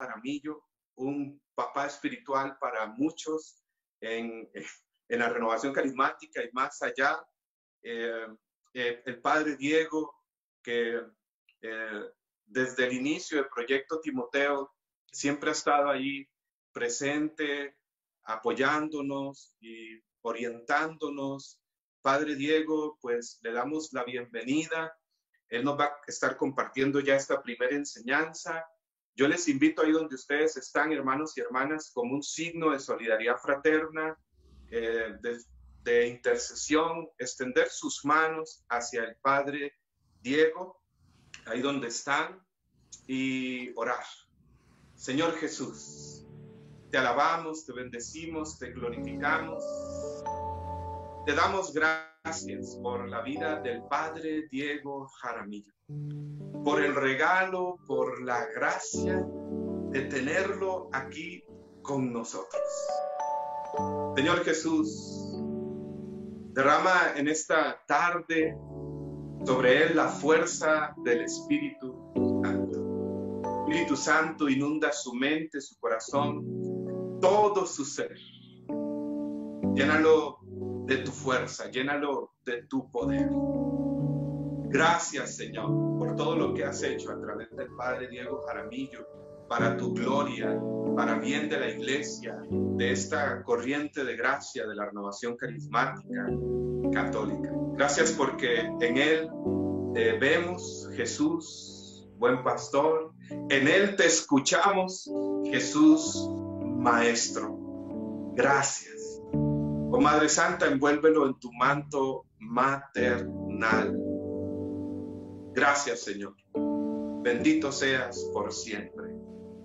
Jaramillo, un papá espiritual para muchos en la renovación carismática y más allá. El padre Diego, que desde el inicio del proyecto Timoteo siempre ha estado ahí presente, apoyándonos y orientándonos. Padre Diego, pues le damos la bienvenida. Él nos va a estar compartiendo ya esta primera enseñanza. Yo les invito ahí donde ustedes están, hermanos y hermanas, como un signo de solidaridad fraterna, de intercesión, extender sus manos hacia el Padre Diego, ahí donde están, y orar. Señor Jesús, te alabamos, te bendecimos, te glorificamos. Te damos gracias por la vida del Padre Diego Jaramillo, por el regalo, por la gracia de tenerlo aquí con nosotros. Señor Jesús, derrama en esta tarde sobre él la fuerza del Espíritu Santo. Espíritu Santo, inunda su mente, su corazón, todo su ser. Llénalo de tu fuerza, llénalo de tu poder. Gracias, Señor, por todo lo que has hecho a través del Padre Diego Jaramillo, para tu gloria, para bien de la iglesia, de esta corriente de gracia de la renovación carismática católica. Gracias porque en él vemos, Jesús, buen pastor, en él te escuchamos, Jesús, maestro. Gracias. Oh Madre Santa, envuélvelo en tu manto maternal. Gracias, Señor. Bendito seas por siempre.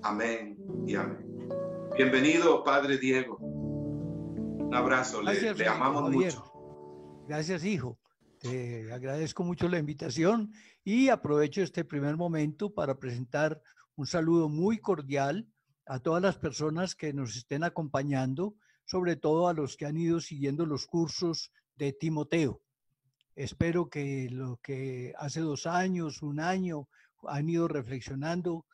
Amén y amén. Bienvenido, Padre Diego. Un abrazo. Gracias, le amamos Javier. mucho. Gracias, hijo. Te agradezco mucho la invitación y aprovecho este primer momento para presentar un saludo muy cordial a todas las personas que nos estén acompañando, sobre todo a los que han ido siguiendo los cursos de Timoteo. Espero que lo que hace 2 años, 1 año, han ido reflexionando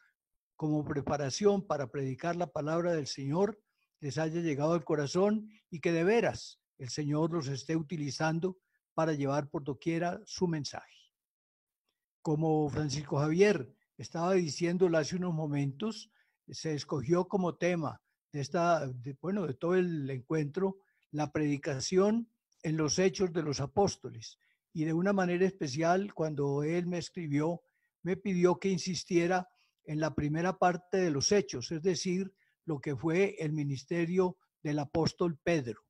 como preparación para predicar la palabra del Señor, les haya llegado al corazón y que de veras el Señor los esté utilizando para llevar por doquiera su mensaje. Como Francisco Javier estaba diciéndolo hace unos momentos, se escogió como tema de todo el encuentro la predicación en los Hechos de los Apóstoles. Y de una manera especial, cuando él me escribió, me pidió que insistiera en la primera parte de los Hechos, es decir, lo que fue el ministerio del apóstol Pedro.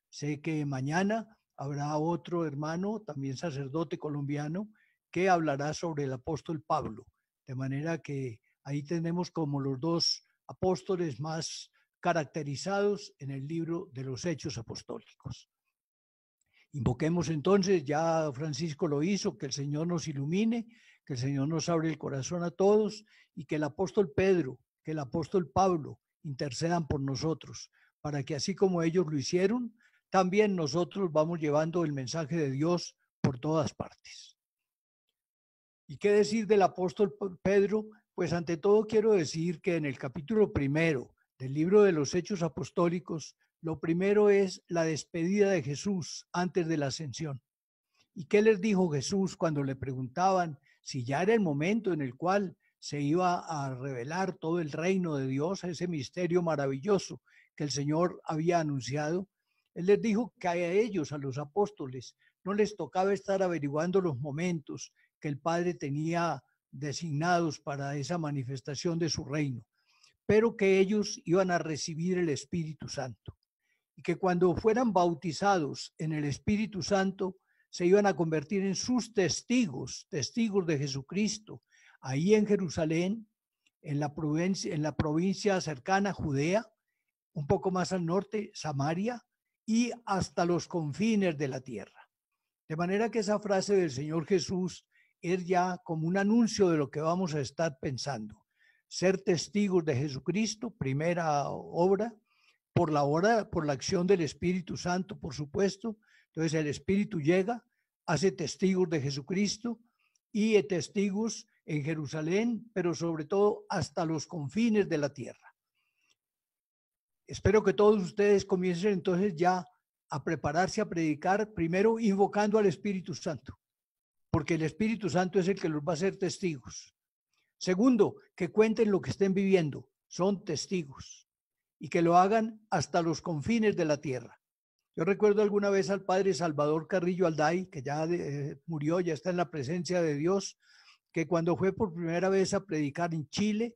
Sé que mañana habrá otro hermano, también sacerdote colombiano, que hablará sobre el apóstol Pablo. De manera que ahí tenemos como los 2 apóstoles más caracterizados en el libro de los Hechos Apostólicos. Invoquemos entonces, ya Francisco lo hizo, que el Señor nos ilumine, que el Señor nos abre el corazón a todos y que el apóstol Pedro, que el apóstol Pablo intercedan por nosotros, para que así como ellos lo hicieron, también nosotros vamos llevando el mensaje de Dios por todas partes. ¿Y qué decir del apóstol Pedro? Pues ante todo quiero decir que en el capítulo 1 del libro de los Hechos Apostólicos, lo primero es la despedida de Jesús antes de la ascensión. ¿Y qué les dijo Jesús cuando le preguntaban si ya era el momento en el cual se iba a revelar todo el reino de Dios, ese misterio maravilloso que el Señor había anunciado? Él les dijo que a ellos, a los apóstoles, no les tocaba estar averiguando los momentos que el Padre tenía designados para esa manifestación de su reino, pero que ellos iban a recibir el Espíritu Santo y que cuando fueran bautizados en el Espíritu Santo se iban a convertir en sus testigos de Jesucristo, ahí en Jerusalén, en la provincia cercana a Judea, un poco más al norte, Samaria, y hasta los confines de la tierra. De manera que esa frase del Señor Jesús es ya como un anuncio de lo que vamos a estar pensando. Ser testigos de Jesucristo, primera obra, por la acción del Espíritu Santo, por supuesto. Entonces el Espíritu llega, hace testigos de Jesucristo y testigos en Jerusalén, pero sobre todo hasta los confines de la tierra. Espero que todos ustedes comiencen entonces ya a prepararse a predicar, primero invocando al Espíritu Santo, porque el Espíritu Santo es el que los va a hacer testigos. Segundo, que cuenten lo que estén viviendo, son testigos, y que lo hagan hasta los confines de la tierra. Yo recuerdo alguna vez al padre Salvador Carrillo Alday, que ya murió, ya está en la presencia de Dios, que cuando fue por primera vez a predicar en Chile,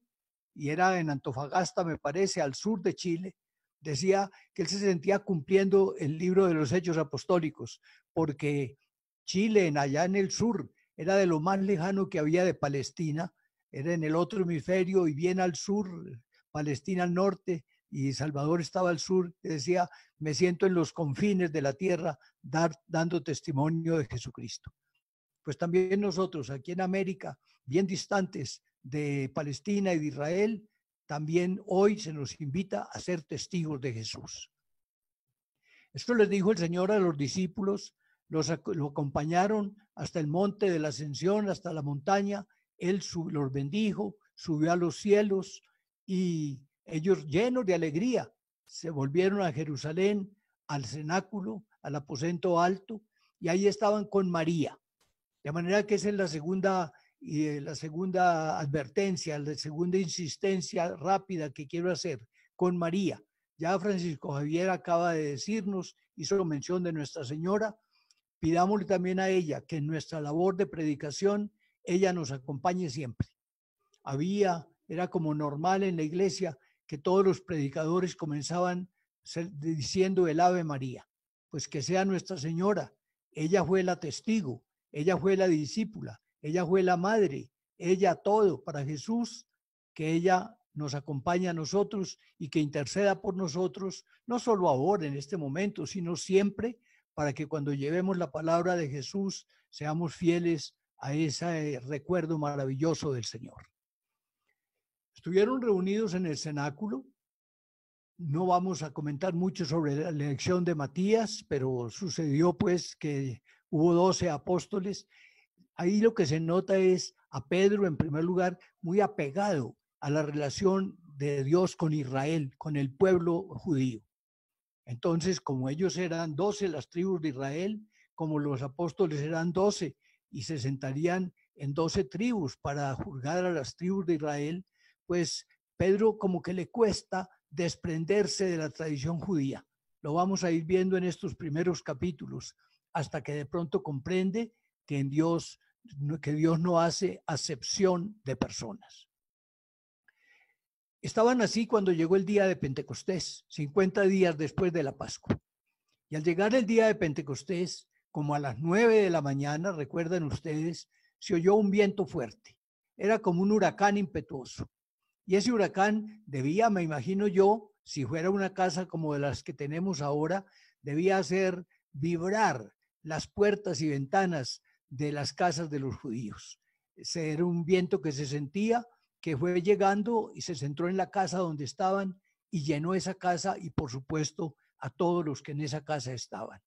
y era en Antofagasta, me parece, al sur de Chile, decía que él se sentía cumpliendo el libro de los Hechos Apostólicos, porque Chile, allá en el sur, era de lo más lejano que había de Palestina, era en el otro hemisferio y bien al sur, Palestina al norte y Salvador estaba al sur. Decía, me siento en los confines de la tierra dando testimonio de Jesucristo. Pues también nosotros aquí en América, bien distantes de Palestina y de Israel, también hoy se nos invita a ser testigos de Jesús. Esto les dijo el Señor a los discípulos, lo acompañaron hasta el monte de la Ascensión, hasta la montaña. Él los bendijo, subió a los cielos y ellos, llenos de alegría, se volvieron a Jerusalén, al cenáculo, al aposento alto, y ahí estaban con María. De manera que esa es la segunda advertencia, la segunda insistencia rápida que quiero hacer con María. Ya Francisco Javier acaba de decirnos, hizo mención de Nuestra Señora. Pidámosle también a ella que en nuestra labor de predicación, ella nos acompañe siempre. Era como normal en la iglesia que todos los predicadores comenzaban diciendo el Ave María. Pues que sea Nuestra Señora. Ella fue la testigo, ella fue la discípula, ella fue la madre, ella todo para Jesús, que ella nos acompañe a nosotros y que interceda por nosotros, no solo ahora en este momento, sino siempre, para que cuando llevemos la palabra de Jesús seamos fieles a ese recuerdo maravilloso del Señor. Estuvieron reunidos en el cenáculo. No vamos a comentar mucho sobre la elección de Matías, pero sucedió pues que hubo 12 apóstoles. Ahí lo que se nota es a Pedro, en primer lugar, muy apegado a la relación de Dios con Israel, con el pueblo judío. Entonces, como ellos eran 12 las tribus de Israel, como los apóstoles eran 12 y se sentarían en 12 tribus para juzgar a las tribus de Israel, pues Pedro como que le cuesta desprenderse de la tradición judía. Lo vamos a ir viendo en estos primeros capítulos, hasta que de pronto comprende que Dios no hace acepción de personas. Estaban así cuando llegó el día de Pentecostés, 50 días después de la Pascua. Y al llegar el día de Pentecostés, como a las 9 de la mañana, recuerdan ustedes, se oyó un viento fuerte. Era como un huracán impetuoso. Y ese huracán debía, me imagino yo, si fuera una casa como de las que tenemos ahora, debía hacer vibrar las puertas y ventanas de las casas de los judíos. Ese era un viento que se sentía, que fue llegando y se centró en la casa donde estaban y llenó esa casa y por supuesto a todos los que en esa casa estaban.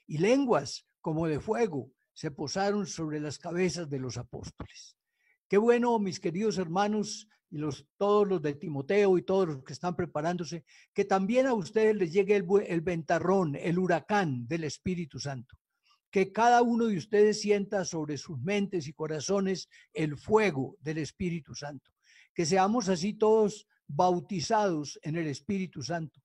Y lenguas como de fuego se posaron sobre las cabezas de los apóstoles. Qué bueno, mis queridos hermanos, y todos los de Timoteo y todos los que están preparándose, que también a ustedes les llegue el ventarrón, el huracán del Espíritu Santo. Que cada uno de ustedes sienta sobre sus mentes y corazones el fuego del Espíritu Santo. Que seamos así todos bautizados en el Espíritu Santo.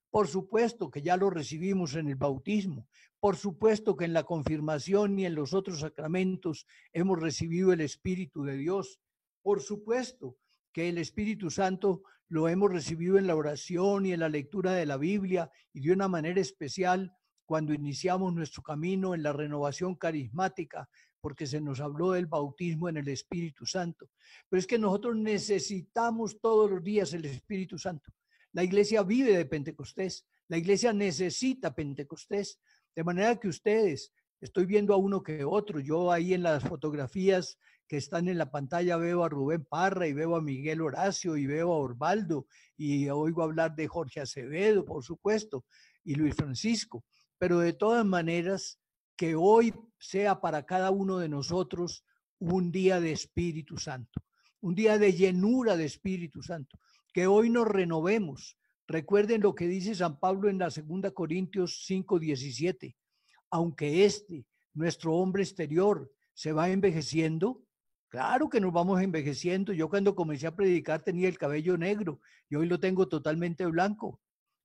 Por supuesto que ya lo recibimos en el bautismo. Por supuesto que en la confirmación y en los otros sacramentos hemos recibido el Espíritu de Dios. Por supuesto que el Espíritu Santo lo hemos recibido en la oración y en la lectura de la Biblia y de una manera especial cuando iniciamos nuestro camino en la renovación carismática, porque se nos habló del bautismo en el Espíritu Santo. Pero es que nosotros necesitamos todos los días el Espíritu Santo. La iglesia vive de Pentecostés, la iglesia necesita Pentecostés, de manera que ustedes, estoy viendo a uno que otro, yo ahí en las fotografías que están en la pantalla veo a Rubén Parra y veo a Miguel Horacio y veo a Orvaldo y oigo hablar de Jorge Acevedo, por supuesto, y Luis Francisco. Pero de todas maneras, que hoy sea para cada uno de nosotros un día de Espíritu Santo, un día de llenura de Espíritu Santo, que hoy nos renovemos. Recuerden lo que dice San Pablo en la 2 Corintios 5:17. Aunque nuestro hombre exterior, se va envejeciendo, claro que nos vamos envejeciendo. Yo cuando comencé a predicar tenía el cabello negro y hoy lo tengo totalmente blanco.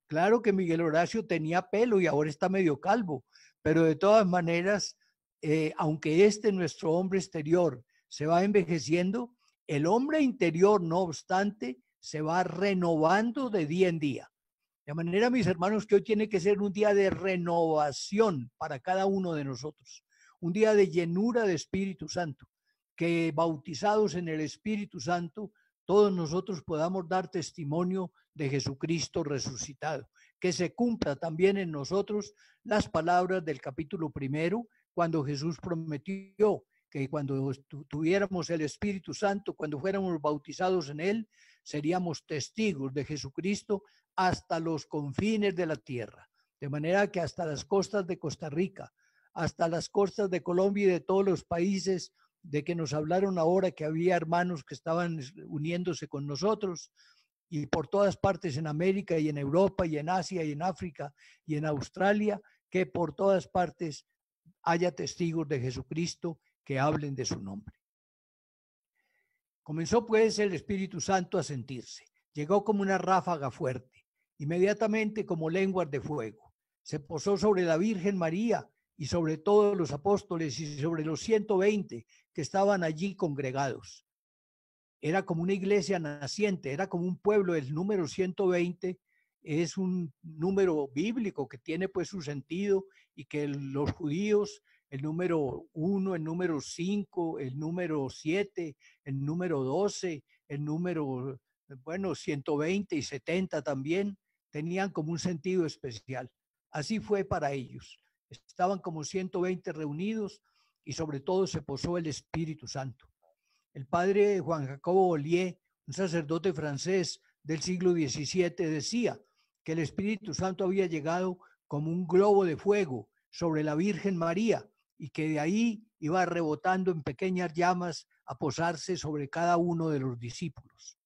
Claro que Miguel Horacio tenía pelo y ahora está medio calvo, pero de todas maneras, aunque nuestro hombre exterior se va envejeciendo, el hombre interior, no obstante, se va renovando de día en día. De manera, mis hermanos, que hoy tiene que ser un día de renovación para cada uno de nosotros, un día de llenura de Espíritu Santo, que bautizados en el Espíritu Santo, todos nosotros podamos dar testimonio de Jesucristo resucitado, que se cumpla también en nosotros las palabras del capítulo 1, cuando Jesús prometió que cuando tuviéramos el Espíritu Santo, cuando fuéramos bautizados en él, seríamos testigos de Jesucristo hasta los confines de la tierra. De manera que hasta las costas de Costa Rica, hasta las costas de Colombia y de todos los países de que nos hablaron ahora, que había hermanos que estaban uniéndose con nosotros, y por todas partes en América y en Europa y en Asia y en África y en Australia, que por todas partes haya testigos de Jesucristo que hablen de su nombre. Comenzó pues el Espíritu Santo a sentirse. Llegó como una ráfaga fuerte, inmediatamente como lenguas de fuego. Se posó sobre la Virgen María y sobre todos los apóstoles y sobre los 120 que estaban allí congregados. Era como una iglesia naciente, era como un pueblo. El número 120 es un número bíblico que tiene pues su sentido, y que los judíos, el número 1, el número 5, el número 7, el número 12, el número, 120 y 70 también, tenían como un sentido especial. Así fue para ellos. Estaban como 120 reunidos y sobre todo se posó el Espíritu Santo. El padre Juan Jacobo Ollier, un sacerdote francés del siglo XVII, decía que el Espíritu Santo había llegado como un globo de fuego sobre la Virgen María y que de ahí iba rebotando en pequeñas llamas a posarse sobre cada uno de los discípulos.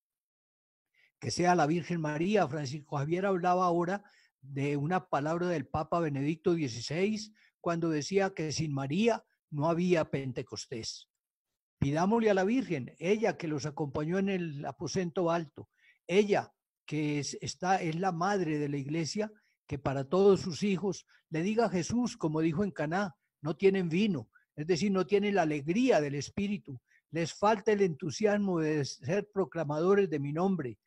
Que sea la Virgen María. Francisco Javier hablaba ahora de una palabra del Papa Benedicto XVI cuando decía que sin María no había Pentecostés. Pidámosle a la Virgen, ella que los acompañó en el aposento alto, ella que es la madre de la iglesia, que para todos sus hijos le diga a Jesús, como dijo en Caná, no tienen vino, es decir, no tienen la alegría del Espíritu, les falta el entusiasmo de ser proclamadores de mi nombre,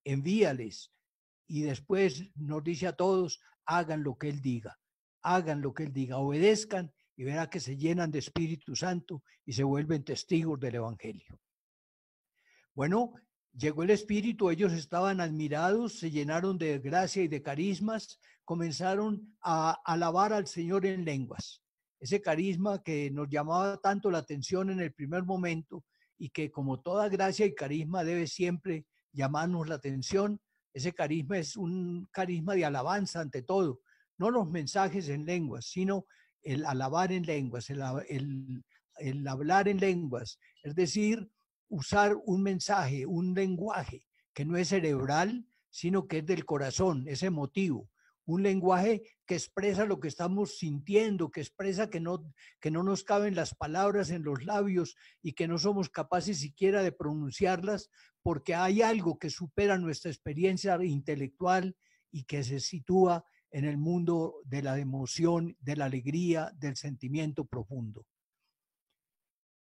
envíales. Y después nos dice a todos, hagan lo que Él diga, obedezcan, y verá que se llenan de Espíritu Santo y se vuelven testigos del Evangelio. Bueno, llegó el Espíritu, ellos estaban admirados, se llenaron de gracia y de carismas, comenzaron a alabar al Señor en lenguas. Ese carisma que nos llamaba tanto la atención en el primer momento y que, como toda gracia y carisma, debe siempre llamarnos la atención. Ese carisma es un carisma de alabanza ante todo, no los mensajes en lenguas, sino el alabar en lenguas, el hablar en lenguas, es decir, usar un mensaje, un lenguaje que no es cerebral, sino que es del corazón, es emotivo, un lenguaje que expresa lo que estamos sintiendo, que expresa que no nos caben las palabras en los labios y que no somos capaces siquiera de pronunciarlas, porque hay algo que supera nuestra experiencia intelectual y que se sitúa en el mundo de la emoción, de la alegría, del sentimiento profundo.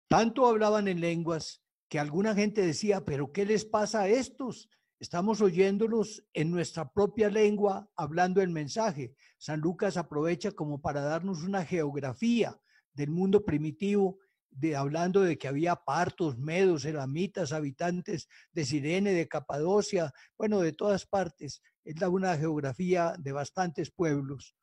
Tanto hablaban en lenguas que alguna gente decía, pero ¿qué les pasa a estos? Estamos oyéndolos en nuestra propia lengua hablando el mensaje. San Lucas aprovecha como para darnos una geografía del mundo primitivo, hablando de que había partos, medos, elamitas, habitantes de Cirene, de Capadocia, de todas partes. Es una geografía de bastantes pueblos.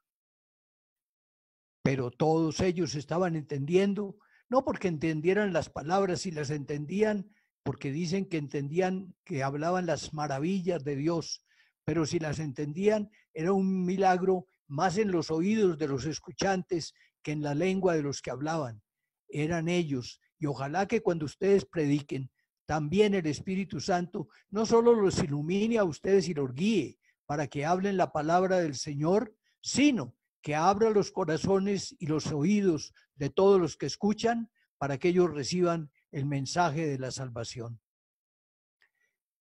Pero todos ellos estaban entendiendo, no porque entendieran las palabras, y las entendían porque dicen que entendían, que hablaban las maravillas de Dios, pero si las entendían era un milagro más en los oídos de los escuchantes que en la lengua de los que hablaban. Eran ellos, Y ojalá que cuando ustedes prediquen, también el Espíritu Santo no solo los ilumine a ustedes y los guíe para que hablen la palabra del Señor, sino que abra los corazones y los oídos de todos los que escuchan para que ellos reciban el mensaje de la salvación.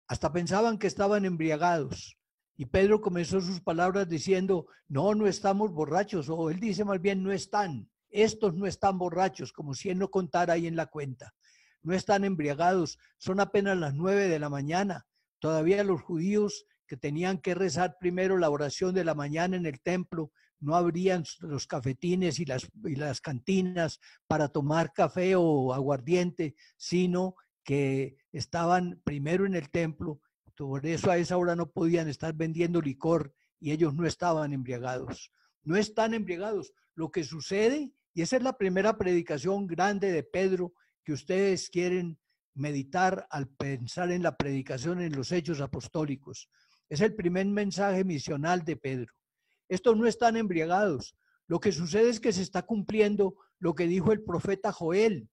Hasta pensaban que estaban embriagados. Y Pedro comenzó sus palabras diciendo, no, no estamos borrachos. O él dice más bien, no están. Estos no están borrachos, como si él no contara ahí en la cuenta. No están embriagados. Son apenas las 9 de la mañana. Todavía los judíos que tenían que rezar primero la oración de la mañana en el templo, no abrían los cafetines y las cantinas para tomar café o aguardiente, sino que estaban primero en el templo. Por eso a esa hora no podían estar vendiendo licor y ellos no estaban embriagados. No están embriagados. Lo que sucede, y esa es la primera predicación grande de Pedro que ustedes quieren meditar al pensar en la predicación en los hechos apostólicos. Es el primer mensaje misional de Pedro. Estos no están embriagados. Lo que sucede es que se está cumpliendo lo que dijo el profeta Joel.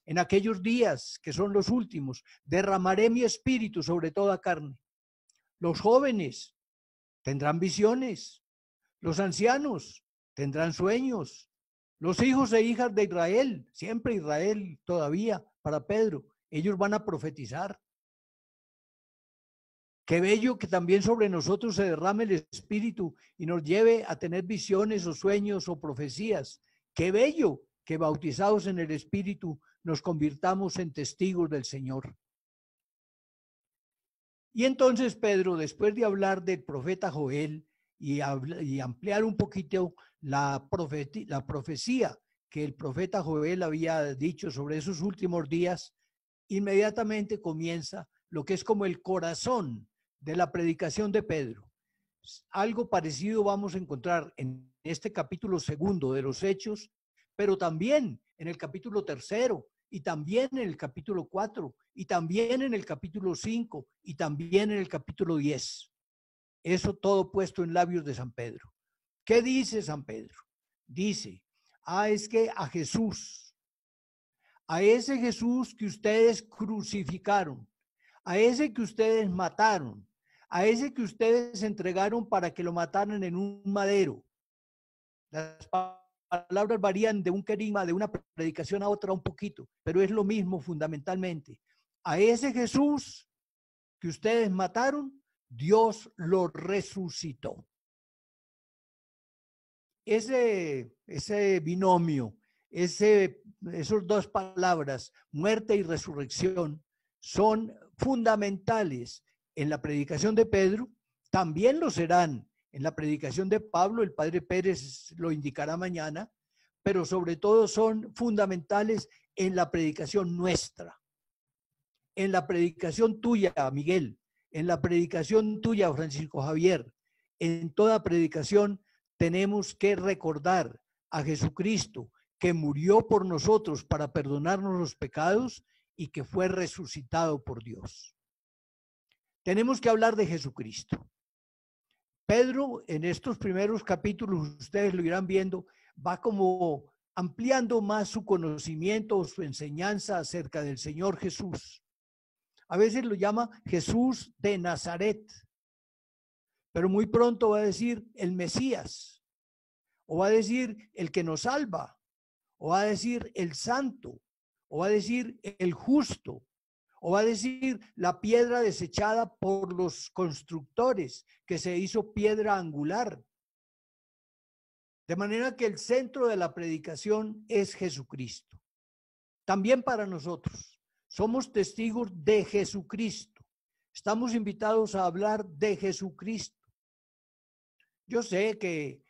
En aquellos días, que son los últimos, derramaré mi espíritu sobre toda carne. Los jóvenes tendrán visiones. Los ancianos tendrán sueños. Los hijos e hijas de Israel, siempre Israel todavía para Pedro, ellos van a profetizar. Qué bello que también sobre nosotros se derrame el Espíritu y nos lleve a tener visiones o sueños o profecías. Qué bello que bautizados en el Espíritu nos convirtamos en testigos del Señor. Y entonces Pedro, después de hablar del profeta Joel y ampliar un poquito la profecía que el profeta Joel había dicho sobre esos últimos días, inmediatamente comienza lo que es como el corazón de la predicación de Pedro. Algo parecido vamos a encontrar en este capítulo 2 de los Hechos, pero también en el capítulo 3 y también en el capítulo 4 y también en el capítulo 5 y también en el capítulo 10. Eso todo puesto en labios de San Pedro. ¿Qué dice San Pedro? Dice, es que a Jesús, a ese Jesús que ustedes crucificaron, a ese que ustedes mataron, a ese que ustedes entregaron para que lo mataran en un madero. Las palabras varían de un querigma, de una predicación a otra un poquito, pero es lo mismo fundamentalmente. A ese Jesús que ustedes mataron, Dios lo resucitó. Ese binomio, esos dos palabras, muerte y resurrección, son fundamentales en la predicación de Pedro, también lo serán en la predicación de Pablo, el padre Pérez lo indicará mañana, pero sobre todo son fundamentales en la predicación nuestra, en la predicación tuya, Miguel, en la predicación tuya, Francisco Javier. En toda predicación tenemos que recordar a Jesucristo que murió por nosotros para perdonarnos los pecados y que fue resucitado por Dios. Tenemos que hablar de Jesucristo. Pedro, en estos primeros capítulos, ustedes lo irán viendo, va como ampliando más su conocimiento o su enseñanza acerca del Señor Jesús. A veces lo llama Jesús de Nazaret, pero muy pronto va a decir el Mesías, o va a decir el que nos salva, o va a decir el santo, o va a decir el justo, o va a decir la piedra desechada por los constructores, que se hizo piedra angular. De manera que el centro de la predicación es Jesucristo. También para nosotros, somos testigos de Jesucristo. Estamos invitados a hablar de Jesucristo. Yo sé que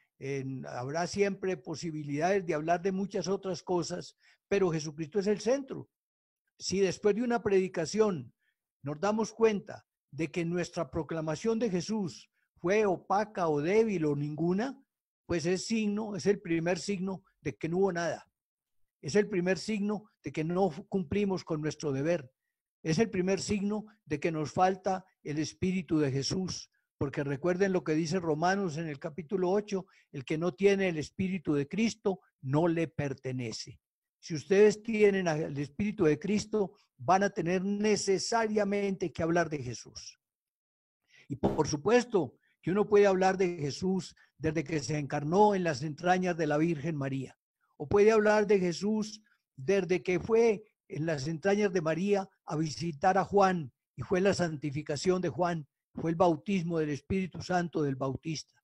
habrá siempre posibilidades de hablar de muchas otras cosas, pero Jesucristo es el centro. Si después de una predicación nos damos cuenta de que nuestra proclamación de Jesús fue opaca o débil o ninguna, pues es el primer signo de que no hubo nada. Es el primer signo de que no cumplimos con nuestro deber. Es el primer signo de que nos falta el Espíritu de Jesús. Porque recuerden lo que dice Romanos en el capítulo 8, el que no tiene el Espíritu de Cristo no le pertenece. Si ustedes tienen el Espíritu de Cristo, van a tener necesariamente que hablar de Jesús. Y por supuesto que uno puede hablar de Jesús desde que se encarnó en las entrañas de la Virgen María. O puede hablar de Jesús desde que fue en las entrañas de María a visitar a Juan y fue la santificación de Juan, fue el bautismo del Espíritu Santo del Bautista.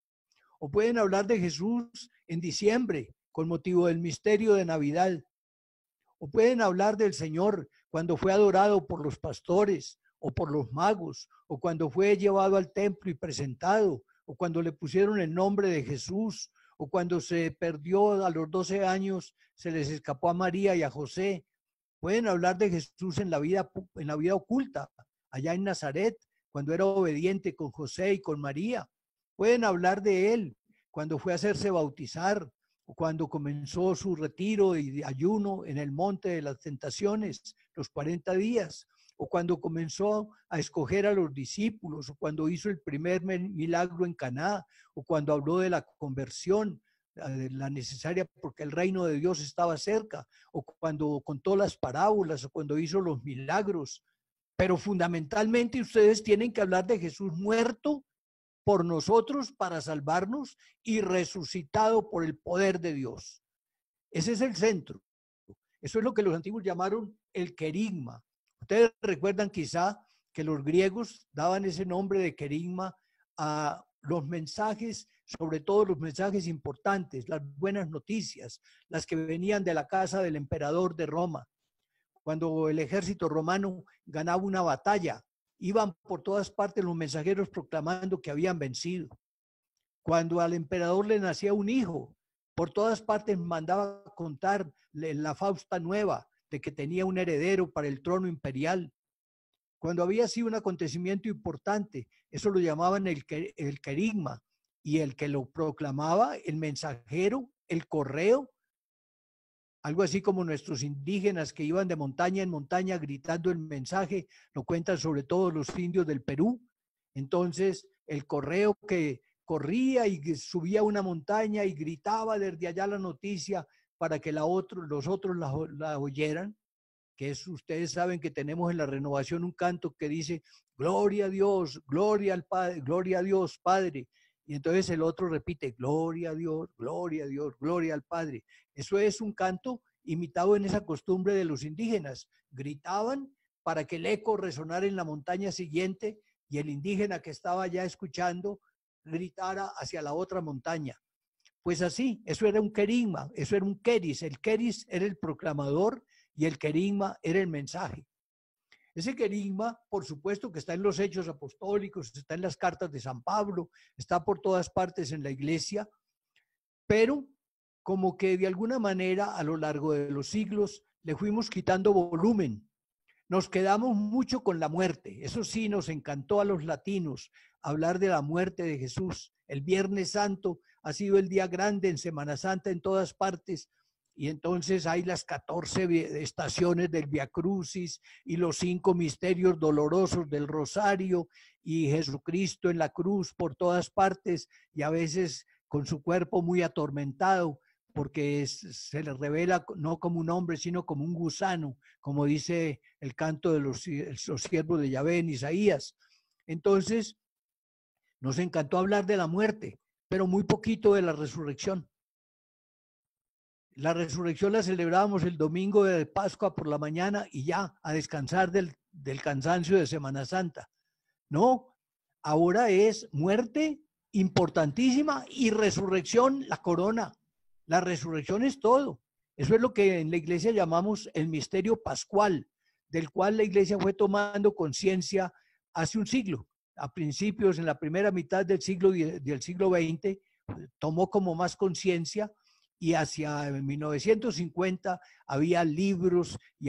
O pueden hablar de Jesús en diciembre con motivo del misterio de Navidad. O pueden hablar del Señor cuando fue adorado por los pastores o por los magos, o cuando fue llevado al templo y presentado, o cuando le pusieron el nombre de Jesús, o cuando se perdió a los 12 años, se les escapó a María y a José. Pueden hablar de Jesús en la vida oculta, allá en Nazaret, cuando era obediente con José y con María. Pueden hablar de él cuando fue a hacerse bautizar, o cuando comenzó su retiro y ayuno en el monte de las tentaciones, los 40 días, o cuando comenzó a escoger a los discípulos, o cuando hizo el primer milagro en Caná, o cuando habló de la conversión, la necesaria porque el reino de Dios estaba cerca, o cuando contó las parábolas, o cuando hizo los milagros. Pero fundamentalmente ustedes tienen que hablar de Jesús muerto por nosotros para salvarnos y resucitado por el poder de Dios. Ese es el centro. Eso es lo que los antiguos llamaron el querigma. Ustedes recuerdan quizá que los griegos daban ese nombre de querigma a los mensajes, sobre todo los mensajes importantes, las buenas noticias, las que venían de la casa del emperador de Roma. Cuando el ejército romano ganaba una batalla, iban por todas partes los mensajeros proclamando que habían vencido. Cuando al emperador le nacía un hijo, por todas partes mandaba contar la fausta nueva de que tenía un heredero para el trono imperial. Cuando había sido un acontecimiento importante, eso lo llamaban el querigma, y el que lo proclamaba, el mensajero, el correo, algo así como nuestros indígenas que iban de montaña en montaña gritando el mensaje, lo cuentan sobre todo los indios del Perú. Entonces, el correo que corría y subía una montaña y gritaba desde allá la noticia para que los otros la oyeran, que es, ustedes saben que tenemos en la renovación un canto que dice, gloria a Dios, gloria al Padre, gloria a Dios, Padre. Y entonces el otro repite, gloria a Dios, gloria a Dios, gloria al Padre. Eso es un canto imitado en esa costumbre de los indígenas. Gritaban para que el eco resonara en la montaña siguiente y el indígena que estaba ya escuchando gritara hacia la otra montaña. Pues así, eso era un querigma, eso era un queris. El queris era el proclamador y el querigma era el mensaje. Ese querigma, por supuesto que está en los Hechos Apostólicos, está en las cartas de San Pablo, está por todas partes en la iglesia, pero como que de alguna manera a lo largo de los siglos le fuimos quitando volumen. Nos quedamos mucho con la muerte. Eso sí, nos encantó a los latinos hablar de la muerte de Jesús. El Viernes Santo ha sido el día grande en Semana Santa en todas partes. Y entonces hay las 14 estaciones del Via Crucis y los 5 misterios dolorosos del Rosario y Jesucristo en la cruz por todas partes y a veces con su cuerpo muy atormentado porque se le revela no como un hombre sino como un gusano, como dice el canto de los siervos de Yahvé en Isaías. Entonces nos encantó hablar de la muerte, pero muy poquito de la resurrección. La resurrección la celebrábamos el domingo de Pascua por la mañana y ya a descansar del cansancio de Semana Santa. No, ahora es muerte importantísima y resurrección, la corona. La resurrección es todo. Eso es lo que en la iglesia llamamos el misterio pascual, del cual la iglesia fue tomando conciencia hace un siglo. A principios, en la primera mitad del siglo XX, tomó como más conciencia. Y hacia 1950 había libros y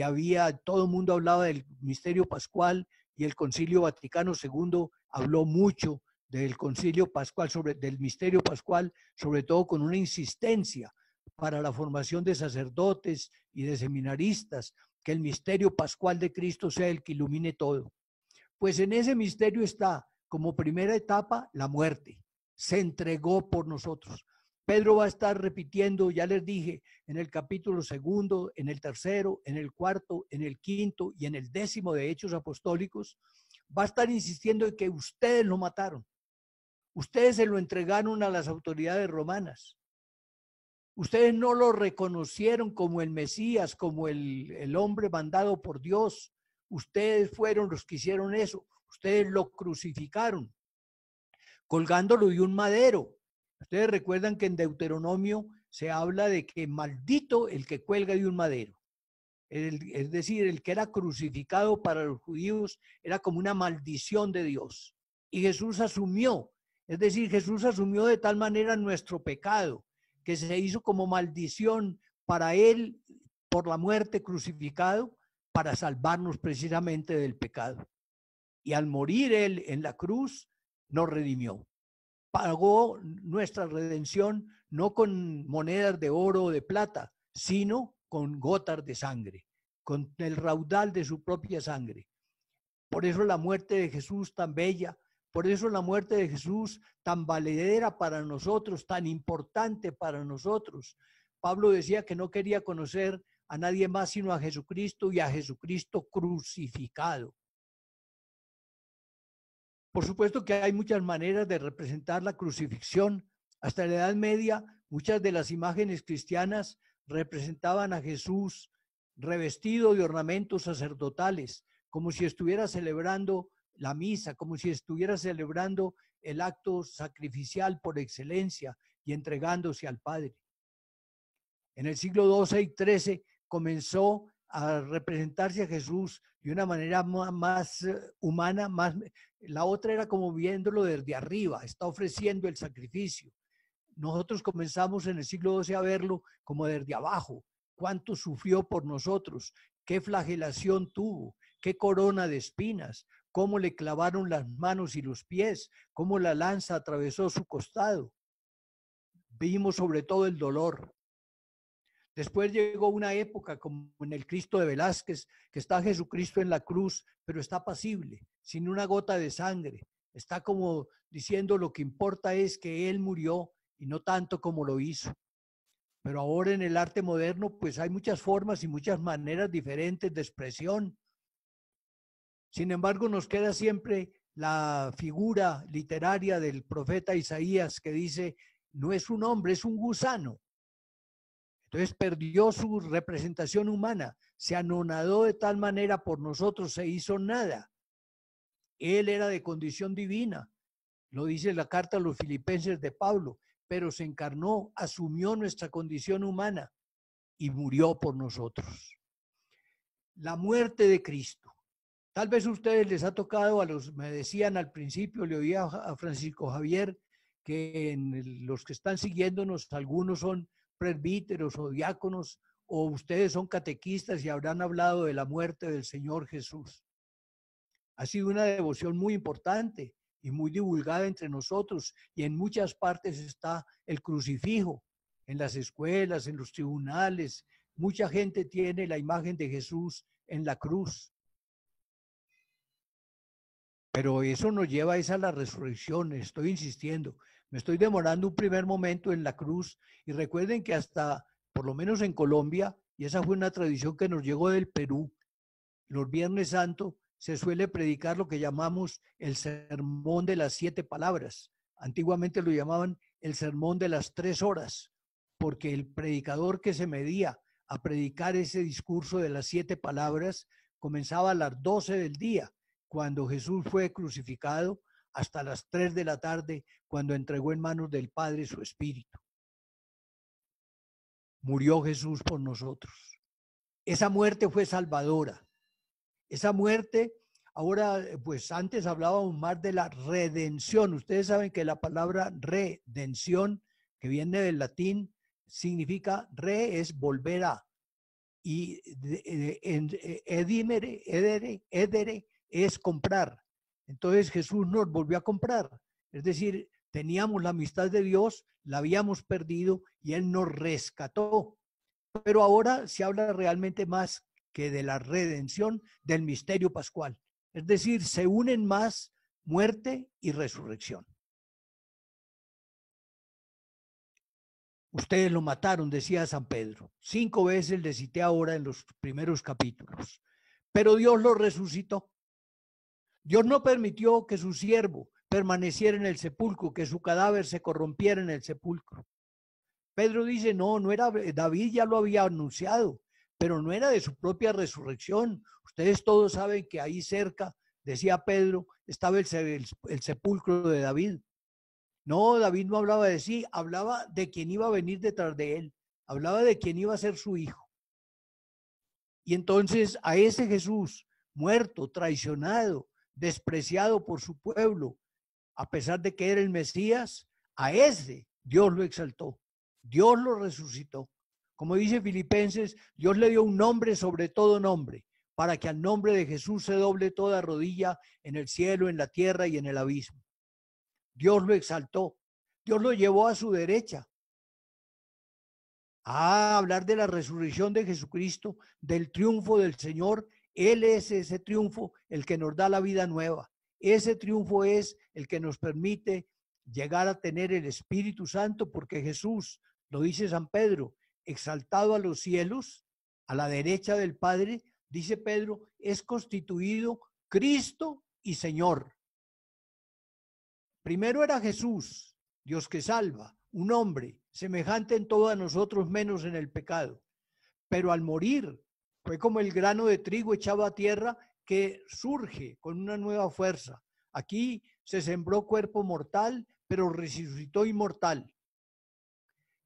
todo el mundo hablaba del misterio pascual y el Concilio Vaticano II habló mucho del Concilio Pascual, del misterio pascual, sobre todo con una insistencia para la formación de sacerdotes y de seminaristas, que el misterio pascual de Cristo sea el que ilumine todo. Pues en ese misterio está como primera etapa la muerte. Se entregó por nosotros. Pedro va a estar repitiendo, ya les dije, en el capítulo 2, en el 3, en el 4, en el 5 y en el 10 de Hechos Apostólicos, va a estar insistiendo en que ustedes lo mataron. Ustedes se lo entregaron a las autoridades romanas. Ustedes no lo reconocieron como el Mesías, como el hombre mandado por Dios. Ustedes fueron los que hicieron eso. Ustedes lo crucificaron, colgándolo de un madero. Ustedes recuerdan que en Deuteronomio se habla de que maldito el que cuelga de un madero. Es decir, el que era crucificado para los judíos era como una maldición de Dios. Y Jesús asumió, es decir, Jesús asumió de tal manera nuestro pecado, que se hizo como maldición para él por la muerte crucificado, para salvarnos precisamente del pecado. Y al morir él en la cruz, nos redimió. Pagó nuestra redención no con monedas de oro o de plata, sino con gotas de sangre, con el raudal de su propia sangre. Por eso la muerte de Jesús tan bella, por eso la muerte de Jesús tan valedera para nosotros, tan importante para nosotros. Pablo decía que no quería conocer a nadie más sino a Jesucristo y a Jesucristo crucificado. Por supuesto que hay muchas maneras de representar la crucifixión. Hasta la Edad Media, muchas de las imágenes cristianas representaban a Jesús revestido de ornamentos sacerdotales, como si estuviera celebrando la misa, como si estuviera celebrando el acto sacrificial por excelencia y entregándose al Padre. En el siglo XII y XIII comenzó a representarse a Jesús de una manera más humana, la otra era como viéndolo desde arriba, está ofreciendo el sacrificio. Nosotros comenzamos en el siglo XII a verlo como desde abajo, cuánto sufrió por nosotros, qué flagelación tuvo, qué corona de espinas, cómo le clavaron las manos y los pies, cómo la lanza atravesó su costado. Vimos sobre todo el dolor. Después llegó una época como en el Cristo de Velázquez, que está Jesucristo en la cruz, pero está apacible, sin una gota de sangre. Está como diciendo lo que importa es que Él murió y no tanto como lo hizo. Pero ahora en el arte moderno, pues hay muchas formas y muchas maneras diferentes de expresión. Sin embargo, nos queda siempre la figura literaria del profeta Isaías que dice, no es un hombre, es un gusano. Entonces perdió su representación humana, se anonadó de tal manera por nosotros, se hizo nada. Él era de condición divina, lo dice la carta a los Filipenses de Pablo, pero se encarnó, asumió nuestra condición humana y murió por nosotros. La muerte de Cristo. Tal vez a ustedes les ha tocado, me decían al principio, le oía a Francisco Javier, que en los que están siguiéndonos, algunos son presbíteros o diáconos, o ustedes son catequistas y habrán hablado de la muerte del Señor Jesús. Ha sido una devoción muy importante y muy divulgada entre nosotros, y en muchas partes está el crucifijo, en las escuelas, en los tribunales. Mucha gente tiene la imagen de Jesús en la cruz. Pero eso nos lleva a la resurrección, estoy insistiendo. Me estoy demorando un primer momento en la cruz, y recuerden que hasta, por lo menos en Colombia, y esa fue una tradición que nos llegó del Perú, los Viernes Santo se suele predicar lo que llamamos el sermón de las 7 palabras. Antiguamente lo llamaban el sermón de las 3 horas, porque el predicador que se medía a predicar ese discurso de las 7 palabras comenzaba a las 12 del día, cuando Jesús fue crucificado, hasta las 3 de la tarde, cuando entregó en manos del Padre su Espíritu. Murió Jesús por nosotros. Esa muerte fue salvadora. Esa muerte, ahora, pues antes hablábamos más de la redención. Ustedes saben que la palabra redención, que viene del latín, significa re es volver a, y edere es comprar. Entonces Jesús nos volvió a comprar. Es decir, teníamos la amistad de Dios, la habíamos perdido y Él nos rescató. Pero ahora se habla realmente más que de la redención del misterio pascual. Es decir, se unen más muerte y resurrección. Ustedes lo mataron, decía San Pedro. 5 veces le cité ahora en los primeros capítulos. Pero Dios lo resucitó. Dios no permitió que su siervo permaneciera en el sepulcro, que su cadáver se corrompiera en el sepulcro. Pedro dice, no era, David ya lo había anunciado, pero no era de su propia resurrección. Ustedes todos saben que ahí cerca, decía Pedro, estaba el sepulcro de David. No, David no hablaba de sí, hablaba de quien iba a venir detrás de él, hablaba de quien iba a ser su hijo. Y entonces a ese Jesús, muerto, traicionado, despreciado por su pueblo, a pesar de que era el Mesías, a ese Dios lo exaltó, Dios lo resucitó. Como dice Filipenses, Dios le dio un nombre sobre todo nombre, para que al nombre de Jesús se doble toda rodilla en el cielo, en la tierra y en el abismo. Dios lo exaltó, Dios lo llevó a su derecha. A hablar de la resurrección de Jesucristo, del triunfo del Señor. Él es ese triunfo el que nos da la vida nueva. Ese triunfo es el que nos permite llegar a tener el Espíritu Santo, porque Jesús, lo dice San Pedro, exaltado a los cielos, a la derecha del Padre, dice Pedro, es constituido Cristo y Señor. Primero era Jesús, Dios que salva, un hombre semejante en todo a nosotros menos en el pecado. Pero al morir fue como el grano de trigo echado a tierra que surge con una nueva fuerza. Aquí se sembró cuerpo mortal, pero resucitó inmortal.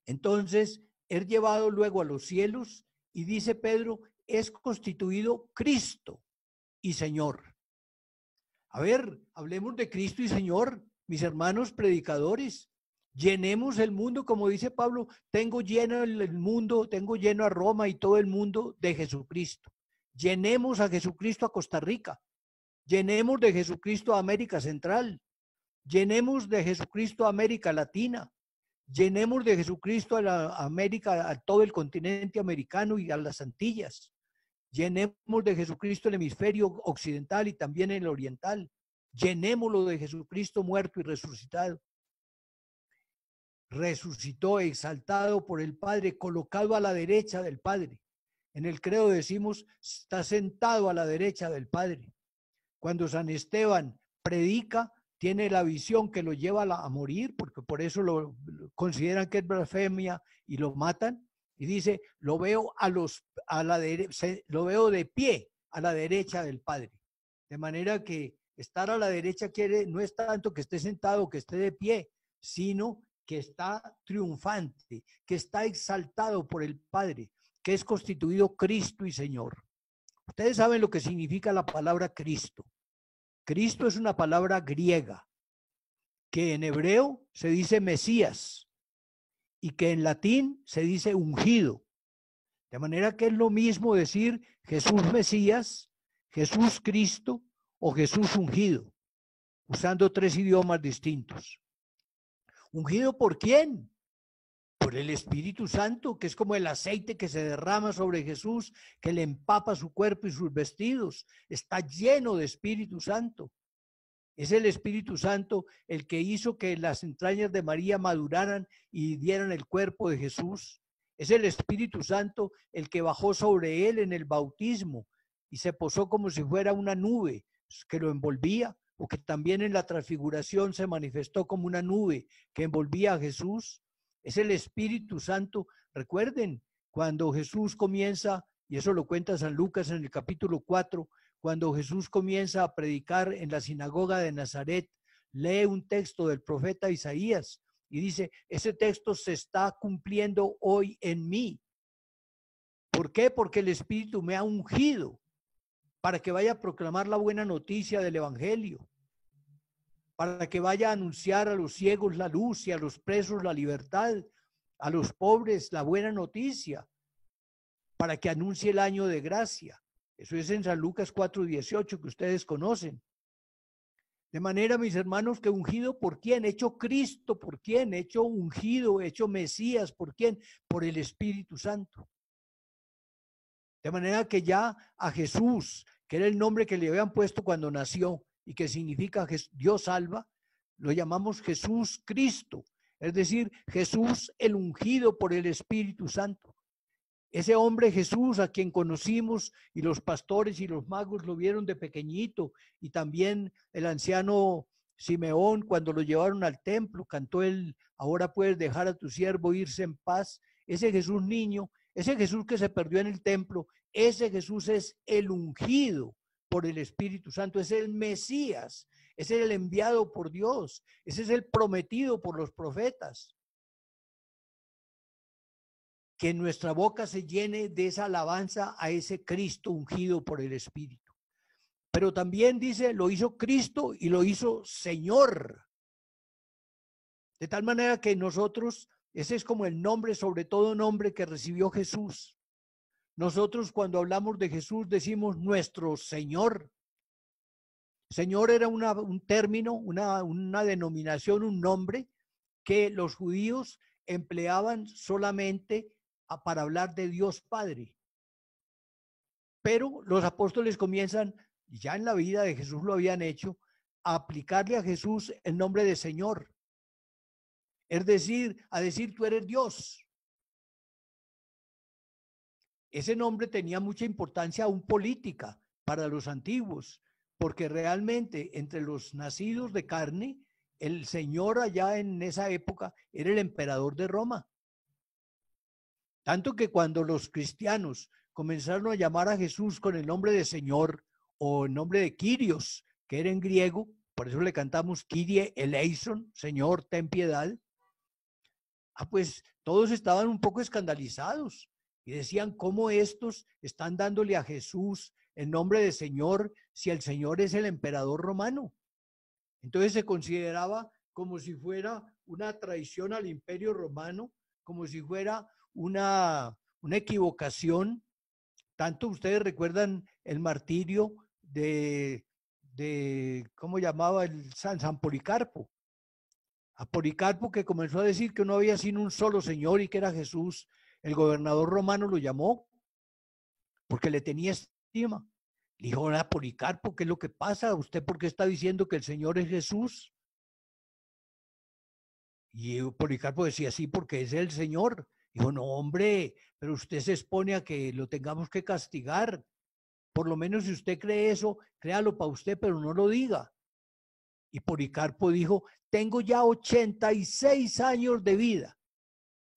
Entonces, es llevado luego a los cielos y dice Pedro, es constituido Cristo y Señor. A ver, hablemos de Cristo y Señor, mis hermanos predicadores. Llenemos el mundo, como dice Pablo, tengo lleno el mundo, tengo lleno a Roma y todo el mundo de Jesucristo. Llenemos a Jesucristo a Costa Rica, llenemos de Jesucristo a América Central, llenemos de Jesucristo a América Latina, llenemos de Jesucristo a la América, a todo el continente americano y a las Antillas. Llenemos de Jesucristo el hemisferio occidental y también el oriental. Llenémoslo de Jesucristo muerto y resucitado. Resucitó, exaltado por el Padre, colocado a la derecha del Padre. En el credo decimos, está sentado a la derecha del Padre. Cuando San Esteban predica, tiene la visión que lo lleva a morir, porque por eso lo consideran que es blasfemia y lo matan. Y dice, lo veo lo veo de pie a la derecha del Padre. De manera que estar a la derecha no es tanto que esté sentado o que esté de pie, sino que está triunfante, que está exaltado por el Padre, que es constituido Cristo y Señor. Ustedes saben lo que significa la palabra Cristo. Cristo es una palabra griega, que en hebreo se dice Mesías, y que en latín se dice ungido. De manera que es lo mismo decir Jesús Mesías, Jesús Cristo o Jesús ungido, usando 3 idiomas distintos. ¿Ungido por quién? Por el Espíritu Santo, que es como el aceite que se derrama sobre Jesús, que le empapa su cuerpo y sus vestidos. Está lleno de Espíritu Santo. Es el Espíritu Santo el que hizo que las entrañas de María maduraran y dieran el cuerpo de Jesús. Es el Espíritu Santo el que bajó sobre él en el bautismo y se posó como si fuera una nube que lo envolvía, o que también en la transfiguración se manifestó como una nube que envolvía a Jesús. Es el Espíritu Santo. Recuerden, cuando Jesús comienza, y eso lo cuenta San Lucas en el capítulo 4, cuando Jesús comienza a predicar en la sinagoga de Nazaret, lee un texto del profeta Isaías y dice, ese texto se está cumpliendo hoy en mí. ¿Por qué? Porque el Espíritu me ha ungido para que vaya a proclamar la buena noticia del Evangelio, para que vaya a anunciar a los ciegos la luz y a los presos la libertad, a los pobres la buena noticia, para que anuncie el año de gracia. Eso es en San Lucas 4:18, que ustedes conocen. De manera, mis hermanos, que ungido por quién, hecho Cristo por quién, hecho ungido, hecho Mesías por quién, por el Espíritu Santo. De manera que ya a Jesús, que era el nombre que le habían puesto cuando nació y que significa Dios salva, lo llamamos Jesús Cristo, Es decir, Jesús el ungido por el Espíritu Santo. Ese hombre Jesús a quien conocimos y los pastores y los magos lo vieron de pequeñito, y también el anciano Simeón cuando lo llevaron al templo cantó el ahora puedes dejar a tu siervo irse en paz. Ese Jesús niño, ese Jesús que se perdió en el templo, ese Jesús es el ungido por el Espíritu Santo, es el Mesías, ese es el enviado por Dios, ese es el prometido por los profetas. Que nuestra boca se llene de esa alabanza a ese Cristo ungido por el Espíritu. Pero también dice, lo hizo Cristo y lo hizo Señor. De tal manera que nosotros, ese es como el nombre, sobre todo nombre que recibió Jesús. Nosotros cuando hablamos de Jesús decimos nuestro Señor. Señor era un término, una denominación, un nombre que los judíos empleaban solamente para hablar de Dios Padre. Pero los apóstoles comienzan, ya en la vida de Jesús lo habían hecho, a aplicarle a Jesús el nombre de Señor. Es decir, a decir tú eres Dios. Ese nombre tenía mucha importancia aún política para los antiguos, porque realmente entre los nacidos de carne, el Señor allá en esa época era el emperador de Roma. Tanto que cuando los cristianos comenzaron a llamar a Jesús con el nombre de Señor o el nombre de Kyrios, que era en griego, por eso le cantamos Kyrie eleison, Señor, ten piedad. Pues todos estaban un poco escandalizados y decían, ¿cómo estos están dándole a Jesús el nombre de Señor si el Señor es el emperador romano? Entonces se consideraba como si fuera una traición al imperio romano, como si fuera una equivocación. Tanto ustedes recuerdan el martirio de ¿cómo llamaba? El San Policarpo. A Policarpo, que comenzó a decir que no había sino un solo Señor y que era Jesús. El gobernador romano lo llamó porque le tenía estima. Le dijo, a Policarpo, ¿qué es lo que pasa? ¿Usted por qué está diciendo que el Señor es Jesús? Y Policarpo decía, sí, porque es el Señor. Dijo, no, hombre, pero usted se expone a que lo tengamos que castigar. Por lo menos si usted cree eso, créalo para usted, pero no lo diga. Y Policarpo dijo, tengo ya 86 años de vida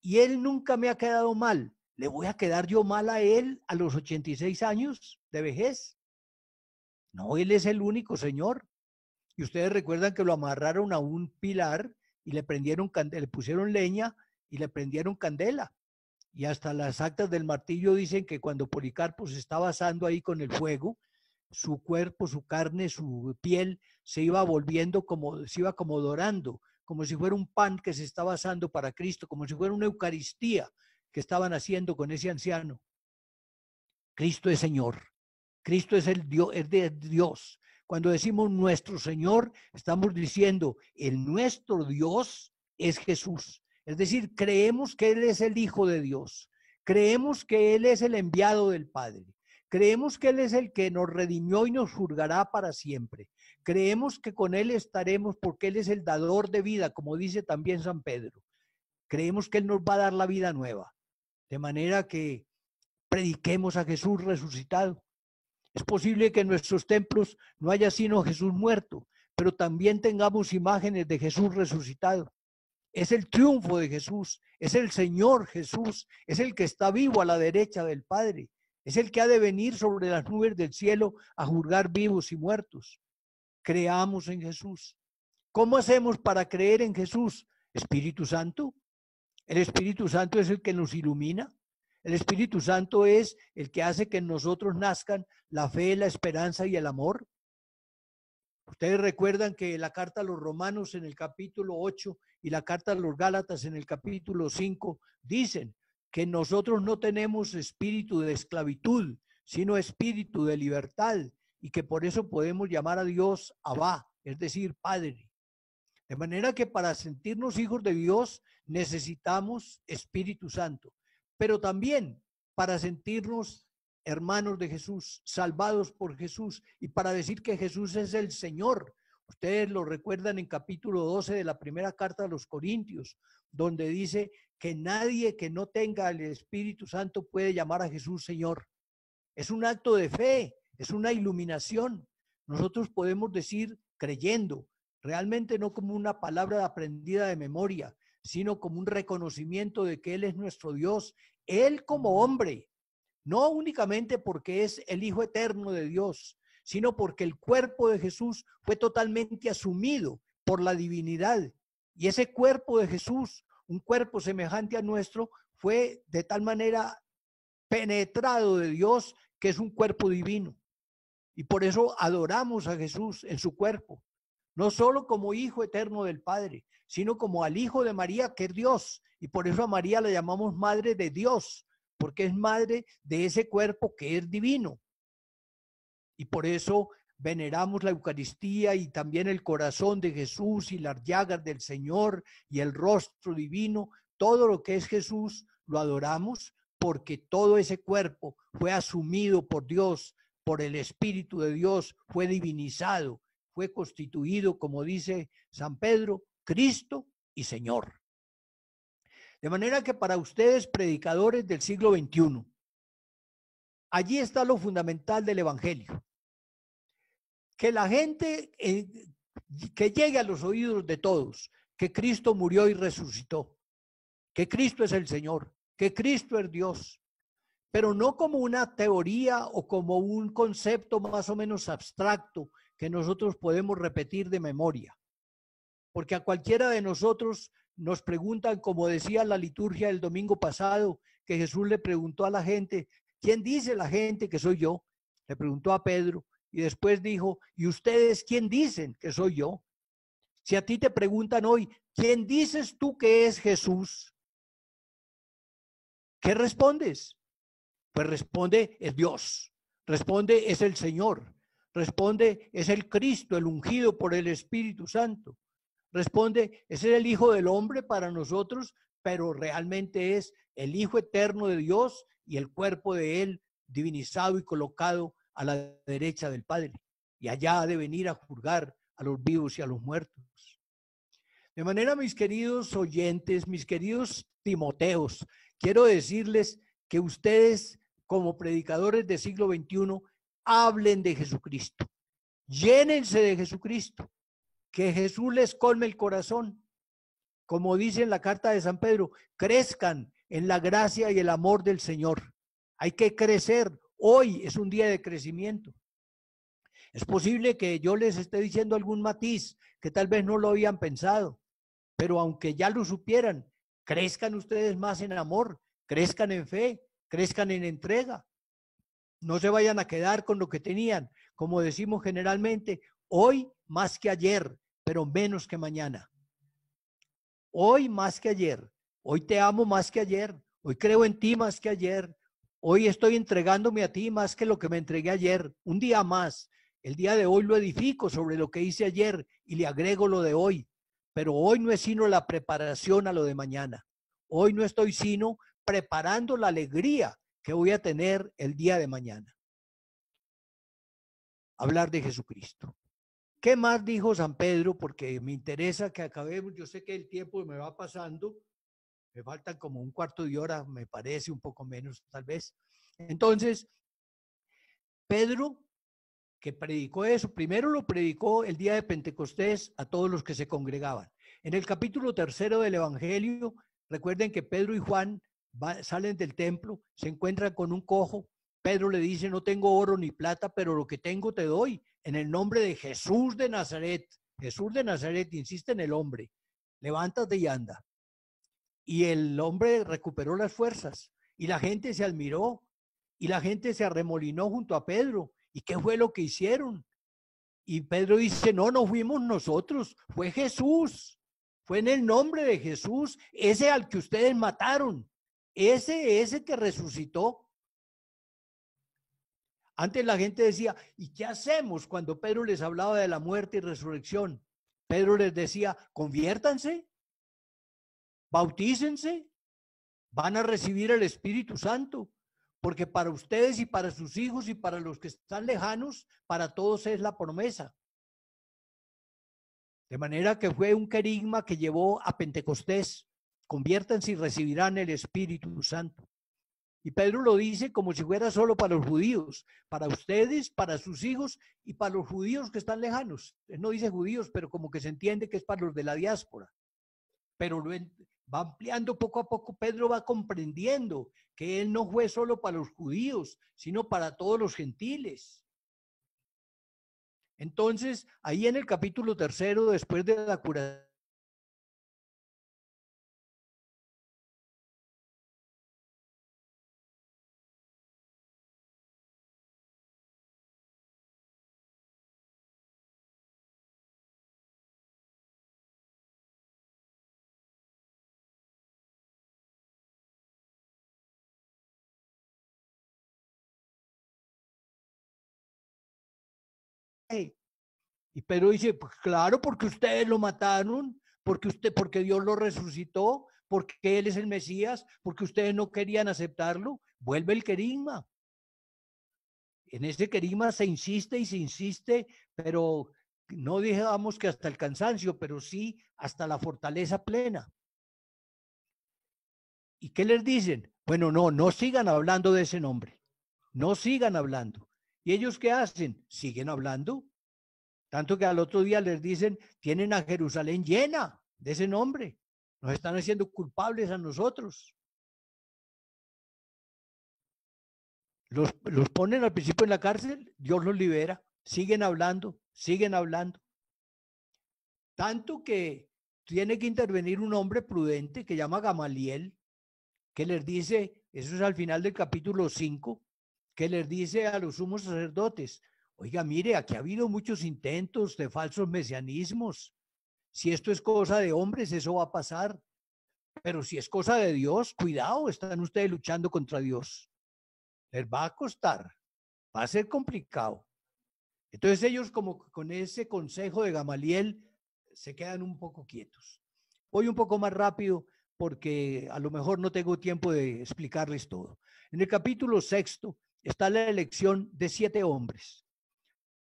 y él nunca me ha quedado mal. ¿Le voy a quedar yo mal a él a los 86 años de vejez? No, él es el único Señor. Y ustedes recuerdan que lo amarraron a un pilar y le pusieron leña y le prendieron candela. Y hasta las actas del martirio dicen que cuando Policarpo se estaba asando ahí con el fuego, su cuerpo, su carne, su piel se iba volviendo se iba como dorando, como si fuera un pan que se estaba asando para Cristo, como si fuera una Eucaristía que estaban haciendo con ese anciano. Cristo es Señor, Cristo es es de Dios. Cuando decimos nuestro Señor, estamos diciendo el nuestro Dios es Jesús. Es decir, creemos que Él es el Hijo de Dios, creemos que Él es el enviado del Padre. Creemos que Él es el que nos redimió y nos juzgará para siempre. Creemos que con Él estaremos porque Él es el dador de vida, como dice también San Pedro. Creemos que Él nos va a dar la vida nueva. De manera que prediquemos a Jesús resucitado. Es posible que en nuestros templos no haya sino Jesús muerto, pero también tengamos imágenes de Jesús resucitado. Es el triunfo de Jesús, es el Señor Jesús, es el que está vivo a la derecha del Padre. Es el que ha de venir sobre las nubes del cielo a juzgar vivos y muertos. Creamos en Jesús. ¿Cómo hacemos para creer en Jesús? Espíritu Santo. El Espíritu Santo es el que nos ilumina. El Espíritu Santo es el que hace que en nosotros nazcan la fe, la esperanza y el amor. Ustedes recuerdan que la carta a los Romanos en el capítulo 8 y la carta a los Gálatas en el capítulo 5 dicen que nosotros no tenemos espíritu de esclavitud, sino espíritu de libertad, y que por eso podemos llamar a Dios Abba, es decir, Padre. De manera que para sentirnos hijos de Dios necesitamos Espíritu Santo, pero también para sentirnos hermanos de Jesús, salvados por Jesús, y para decir que Jesús es el Señor. Ustedes lo recuerdan en capítulo 12 de la primera carta a los Corintios, donde dice que nadie que no tenga el Espíritu Santo puede llamar a Jesús Señor. Es un acto de fe, es una iluminación. Nosotros podemos decir creyendo, realmente no como una palabra aprendida de memoria, sino como un reconocimiento de que Él es nuestro Dios, Él como hombre, no únicamente porque es el Hijo eterno de Dios, sino porque el cuerpo de Jesús fue totalmente asumido por la divinidad. Y ese cuerpo de Jesús, un cuerpo semejante a nuestro, fue de tal manera penetrado de Dios que es un cuerpo divino. Y por eso adoramos a Jesús en su cuerpo, no solo como Hijo eterno del Padre, sino como al Hijo de María, que es Dios. Y por eso a María la llamamos Madre de Dios, porque es madre de ese cuerpo que es divino. Y por eso veneramos la Eucaristía y también el corazón de Jesús y las llagas del Señor y el rostro divino. Todo lo que es Jesús lo adoramos porque todo ese cuerpo fue asumido por Dios, por el Espíritu de Dios, fue divinizado, fue constituido, como dice San Pedro, Cristo y Señor. De manera que para ustedes, predicadores del siglo XXI, allí está lo fundamental del Evangelio. Que la gente, que llegue a los oídos de todos, que Cristo murió y resucitó, que Cristo es el Señor, que Cristo es Dios, pero no como una teoría o como un concepto más o menos abstracto que nosotros podemos repetir de memoria. Porque a cualquiera de nosotros nos preguntan, como decía la liturgia del domingo pasado, que Jesús le preguntó a la gente, ¿quién dice la gente que soy yo? Le preguntó a Pedro y después dijo, ¿y ustedes quién dicen que soy yo? Si a ti te preguntan hoy, ¿quién dices tú que es Jesús? ¿Qué respondes? Pues responde, es Dios. Responde, es el Señor. Responde, es el Cristo, el ungido por el Espíritu Santo. Responde, es el Hijo del Hombre para nosotros, pero realmente es el Hijo eterno de Dios y el cuerpo de Él divinizado y colocado a la derecha del Padre. Y allá ha de venir a juzgar a los vivos y a los muertos. De manera, mis queridos oyentes, mis queridos Timoteos, quiero decirles que ustedes, como predicadores del siglo XXI, hablen de Jesucristo. Llénense de Jesucristo. Que Jesús les colme el corazón. Como dice en la carta de San Pedro, crezcan en la gracia y el amor del Señor. Hay que crecer. Hoy es un día de crecimiento. Es posible que yo les esté diciendo algún matiz que tal vez no lo habían pensado, pero aunque ya lo supieran, crezcan ustedes más en amor, crezcan en fe, crezcan en entrega. No se vayan a quedar con lo que tenían. Como decimos generalmente, hoy más que ayer, pero menos que mañana. Hoy más que ayer. Hoy te amo más que ayer. Hoy creo en ti más que ayer. Hoy estoy entregándome a ti más que lo que me entregué ayer. Un día más. El día de hoy lo edifico sobre lo que hice ayer y le agrego lo de hoy. Pero hoy no es sino la preparación a lo de mañana. Hoy no estoy sino preparando la alegría que voy a tener el día de mañana. Hablar de Jesucristo. ¿Qué más dijo San Pedro? Porque me interesa que acabemos. Yo sé que el tiempo me va pasando. Me faltan como un cuarto de hora, me parece, un poco menos tal vez. Entonces, Pedro, que predicó eso, primero lo predicó el día de Pentecostés a todos los que se congregaban. En el capítulo 3 del Evangelio, recuerden que Pedro y Juan salen del templo, se encuentran con un cojo. Pedro le dice, no tengo oro ni plata, pero lo que tengo te doy. En el nombre de Jesús de Nazaret. Jesús de Nazaret, insiste en el hombre. Levántate y anda. Y el hombre recuperó las fuerzas. Y la gente se admiró. Y la gente se arremolinó junto a Pedro. ¿Y qué fue lo que hicieron? Y Pedro dice, no, no fuimos nosotros, fue Jesús. Fue en el nombre de Jesús, ese al que ustedes mataron. Ese que resucitó. Antes la gente decía, ¿y qué hacemos cuando Pedro les hablaba de la muerte y resurrección? Pedro les decía, conviértanse, bautícense, van a recibir el Espíritu Santo, porque para ustedes y para sus hijos y para los que están lejanos, para todos es la promesa. De manera que fue un querigma que llevó a Pentecostés. Conviértanse y recibirán el Espíritu Santo. Y Pedro lo dice como si fuera solo para los judíos, para ustedes, para sus hijos y para los judíos que están lejanos. Él no dice judíos, pero como que se entiende que es para los de la diáspora. Pero va ampliando poco a poco. Pedro va comprendiendo que él no fue solo para los judíos, sino para todos los gentiles. Entonces, ahí en el capítulo 3, después de la curación, y Pedro dice, pues claro, porque ustedes lo mataron, porque Dios lo resucitó, porque Él es el Mesías, porque ustedes no querían aceptarlo. Vuelve el querigma. En ese querigma se insiste y se insiste, pero no digamos que hasta el cansancio, pero sí hasta la fortaleza plena. ¿Y qué les dicen? Bueno, no sigan hablando de ese nombre. No sigan hablando. ¿Y ellos qué hacen? Siguen hablando. Tanto que al otro día les dicen, tienen a Jerusalén llena de ese nombre. Nos están haciendo culpables a nosotros. Los ponen al principio en la cárcel, Dios los libera. Siguen hablando, siguen hablando. Tanto que tiene que intervenir un hombre prudente que llama Gamaliel, que les dice, eso es al final del capítulo 5, que les dice a los sumos sacerdotes, oiga, mire, aquí ha habido muchos intentos de falsos mesianismos. Si esto es cosa de hombres, eso va a pasar. Pero si es cosa de Dios, cuidado, están ustedes luchando contra Dios. Les va a costar, va a ser complicado. Entonces ellos como con ese consejo de Gamaliel se quedan un poco quietos. Voy un poco más rápido porque a lo mejor no tengo tiempo de explicarles todo. En el capítulo 6 está la elección de 7 hombres.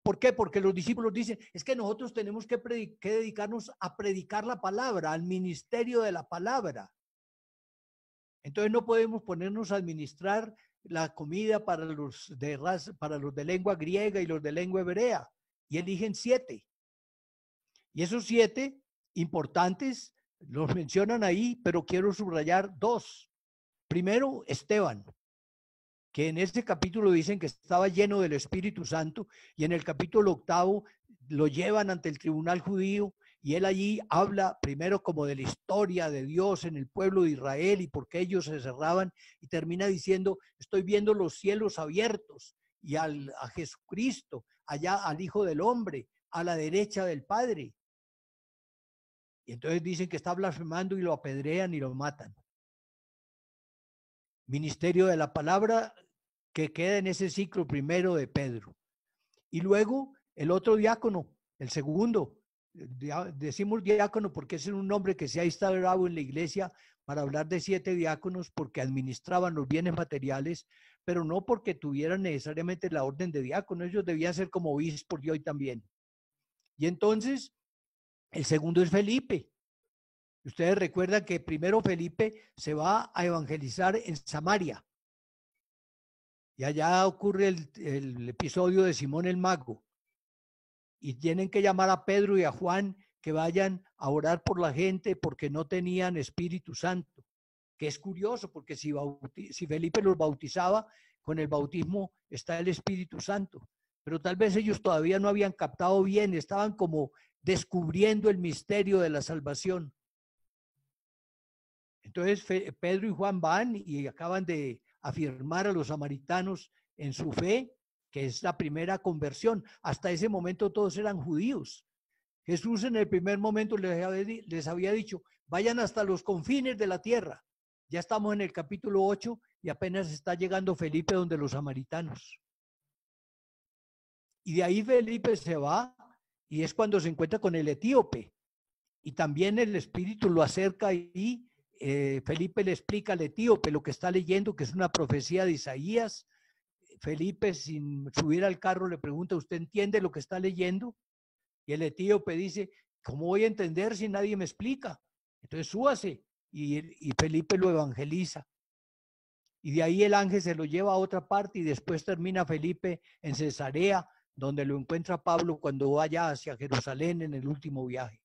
¿Por qué? Porque los discípulos dicen, es que nosotros tenemos que dedicarnos a predicar la palabra, al ministerio de la palabra. Entonces no podemos ponernos a administrar la comida para los de lengua griega y los de lengua hebrea. Y eligen 7. Y esos 7 importantes los mencionan ahí, pero quiero subrayar 2. Primero, Esteban, que en este capítulo dicen que estaba lleno del Espíritu Santo, y en el capítulo 8 lo llevan ante el tribunal judío, y él allí habla primero como de la historia de Dios en el pueblo de Israel y por qué ellos se cerraban, y termina diciendo, estoy viendo los cielos abiertos y a Jesucristo, allá al Hijo del Hombre, a la derecha del Padre. Y entonces dicen que está blasfemando y lo apedrean y lo matan. Ministerio de la palabra que queda en ese ciclo primero de Pedro. Y luego el otro diácono, el segundo, decimos diácono porque ese es un nombre que se ha instaurado en la iglesia para hablar de 7 diáconos porque administraban los bienes materiales, pero no porque tuvieran necesariamente la orden de diácono, ellos debían ser como obispos y hoy también. Y entonces, el segundo es Felipe. Ustedes recuerdan que primero Felipe se va a evangelizar en Samaria. Y allá ocurre el episodio de Simón el Mago. Y tienen que llamar a Pedro y a Juan que vayan a orar por la gente porque no tenían Espíritu Santo. Que es curioso porque si Felipe los bautizaba, con el bautismo está el Espíritu Santo. Pero tal vez ellos todavía no habían captado bien, estaban como descubriendo el misterio de la salvación. Entonces Pedro y Juan van y acaban de afirmar a los samaritanos en su fe, que es la primera conversión. Hasta ese momento todos eran judíos. Jesús en el primer momento les había dicho, vayan hasta los confines de la tierra. Ya estamos en el capítulo 8 y apenas está llegando Felipe donde los samaritanos. Y de ahí Felipe se va y es cuando se encuentra con el etíope. Y también el Espíritu lo acerca y Felipe le explica al etíope lo que está leyendo, que es una profecía de Isaías. Felipe, sin subir al carro, le pregunta, ¿usted entiende lo que está leyendo? Y el etíope dice, ¿cómo voy a entender si nadie me explica? Entonces súbase, y Felipe lo evangeliza. Y de ahí el ángel se lo lleva a otra parte y después termina Felipe en Cesarea, donde lo encuentra Pablo cuando vaya hacia Jerusalén en el último viaje.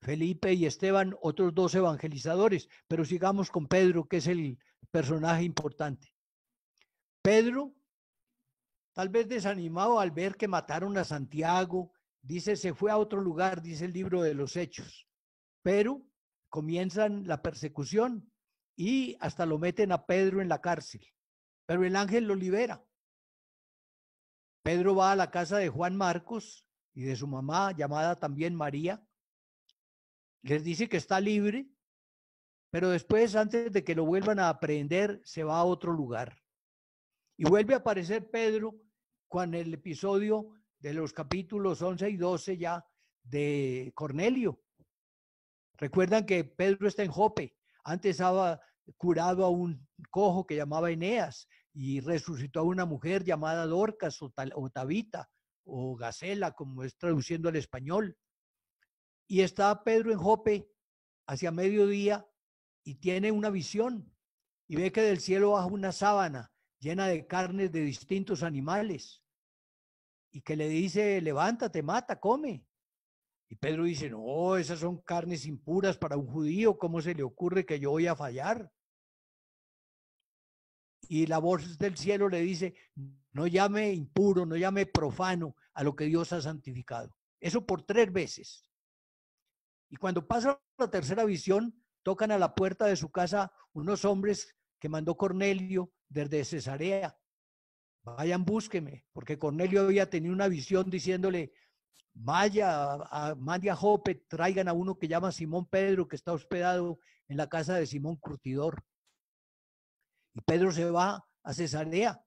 Felipe y Esteban, otros dos evangelizadores, pero sigamos con Pedro, que es el personaje importante. Pedro, tal vez desanimado al ver que mataron a Santiago, dice, se fue a otro lugar, dice el libro de los Hechos, pero comienzan la persecución y hasta lo meten a Pedro en la cárcel, pero el ángel lo libera. Pedro va a la casa de Juan Marcos y de su mamá, llamada también María, les dice que está libre, pero después, antes de que lo vuelvan a aprehender, se va a otro lugar. Y vuelve a aparecer Pedro con el episodio de los capítulos 11 y 12 ya de Cornelio. Recuerdan que Pedro está en Jope. Antes había curado a un cojo que llamaba Eneas y resucitó a una mujer llamada Dorcas o Tabita o Gacela, como es traduciendo al español. Y está Pedro en Jope hacia mediodía y tiene una visión y ve que del cielo baja una sábana llena de carnes de distintos animales y que le dice, levántate, mata, come. Y Pedro dice, no, esas son carnes impuras para un judío, ¿cómo se le ocurre que yo voy a fallar? Y la voz del cielo le dice, no llame impuro, no llame profano a lo que Dios ha santificado. Eso por 3 veces. Y cuando pasa la tercera visión, tocan a la puerta de su casa unos hombres que mandó Cornelio desde Cesarea. Vayan, búsqueme, porque Cornelio había tenido una visión diciéndole, mande a Jope, traigan a uno que llama Simón Pedro, que está hospedado en la casa de Simón Curtidor. Y Pedro se va a Cesarea.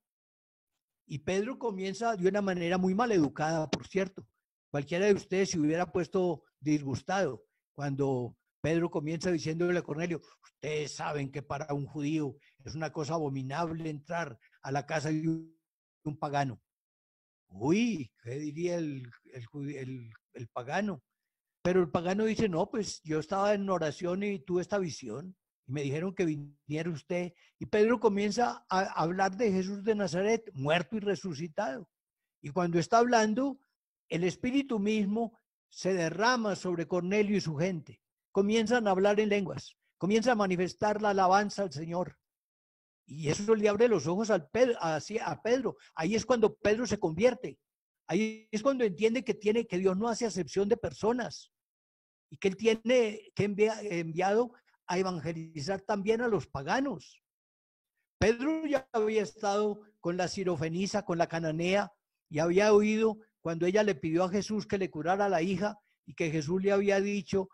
Y Pedro comienza de una manera muy maleducada, por cierto. Cualquiera de ustedes se hubiera puesto disgustado cuando Pedro comienza diciéndole a Cornelio, ustedes saben que para un judío es una cosa abominable entrar a la casa de un pagano. Uy, ¿qué diría el pagano? Pero el pagano dice, no, pues yo estaba en oración y tuve esta visión y me dijeron que viniera usted. Y Pedro comienza a hablar de Jesús de Nazaret, muerto y resucitado. Y cuando está hablando, el Espíritu mismo se derrama sobre Cornelio y su gente. Comienzan a hablar en lenguas, comienzan a manifestar la alabanza al Señor. Y eso le abre los ojos a Pedro. Ahí es cuando Pedro se convierte. Ahí es cuando entiende que Dios no hace acepción de personas y que él tiene que enviado a evangelizar también a los paganos. Pedro ya había estado con la sirofenisa, con la cananea, y había oído cuando ella le pidió a Jesús que le curara a la hija y que Jesús le había dicho,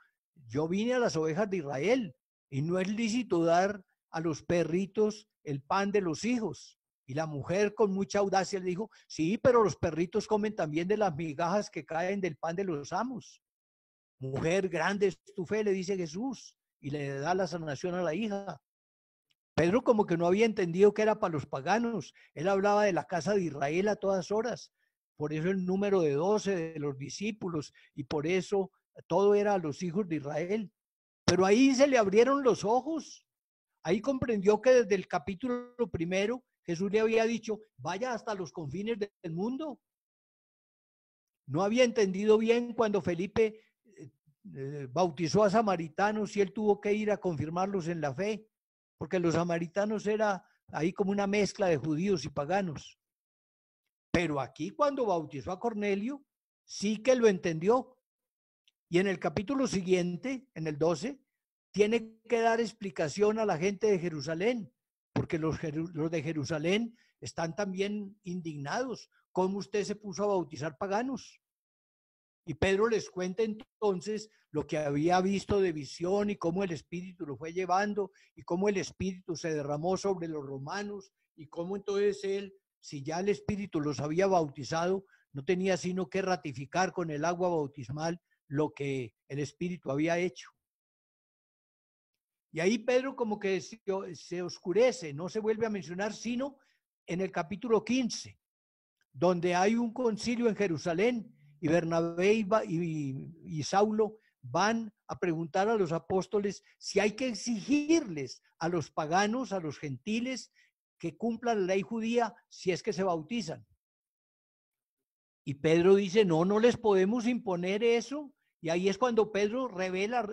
yo vine a las ovejas de Israel y no es lícito dar a los perritos el pan de los hijos. Y la mujer con mucha audacia le dijo, sí, pero los perritos comen también de las migajas que caen del pan de los amos. Mujer, grande es tu fe, le dice Jesús, y le da la sanación a la hija. Pedro como que no había entendido que era para los paganos. Él hablaba de la casa de Israel a todas horas. Por eso el número de 12 de los discípulos y por eso todo era a los hijos de Israel. Pero ahí se le abrieron los ojos. Ahí comprendió que desde el capítulo 1 Jesús le había dicho, vaya hasta los confines del mundo. No había entendido bien cuando Felipe bautizó a samaritanos y él tuvo que ir a confirmarlos en la fe, porque los samaritanos era ahí como una mezcla de judíos y paganos. Pero aquí cuando bautizó a Cornelio, sí que lo entendió. Y en el capítulo siguiente, en el 12, tiene que dar explicación a la gente de Jerusalén, porque los de Jerusalén están también indignados. ¿Cómo usted se puso a bautizar paganos? Y Pedro les cuenta entonces lo que había visto de visión y cómo el Espíritu lo fue llevando y cómo el Espíritu se derramó sobre los romanos y cómo entonces él, si ya el Espíritu los había bautizado, no tenía sino que ratificar con el agua bautismal lo que el Espíritu había hecho. Y ahí Pedro como que se oscurece, no se vuelve a mencionar sino en el capítulo 15, donde hay un concilio en Jerusalén y Bernabé y Saulo van a preguntar a los apóstoles si hay que exigirles a los paganos, a los gentiles, que cumplan la ley judía si es que se bautizan. Y Pedro dice, no, no les podemos imponer eso. Y ahí es cuando Pedro revela,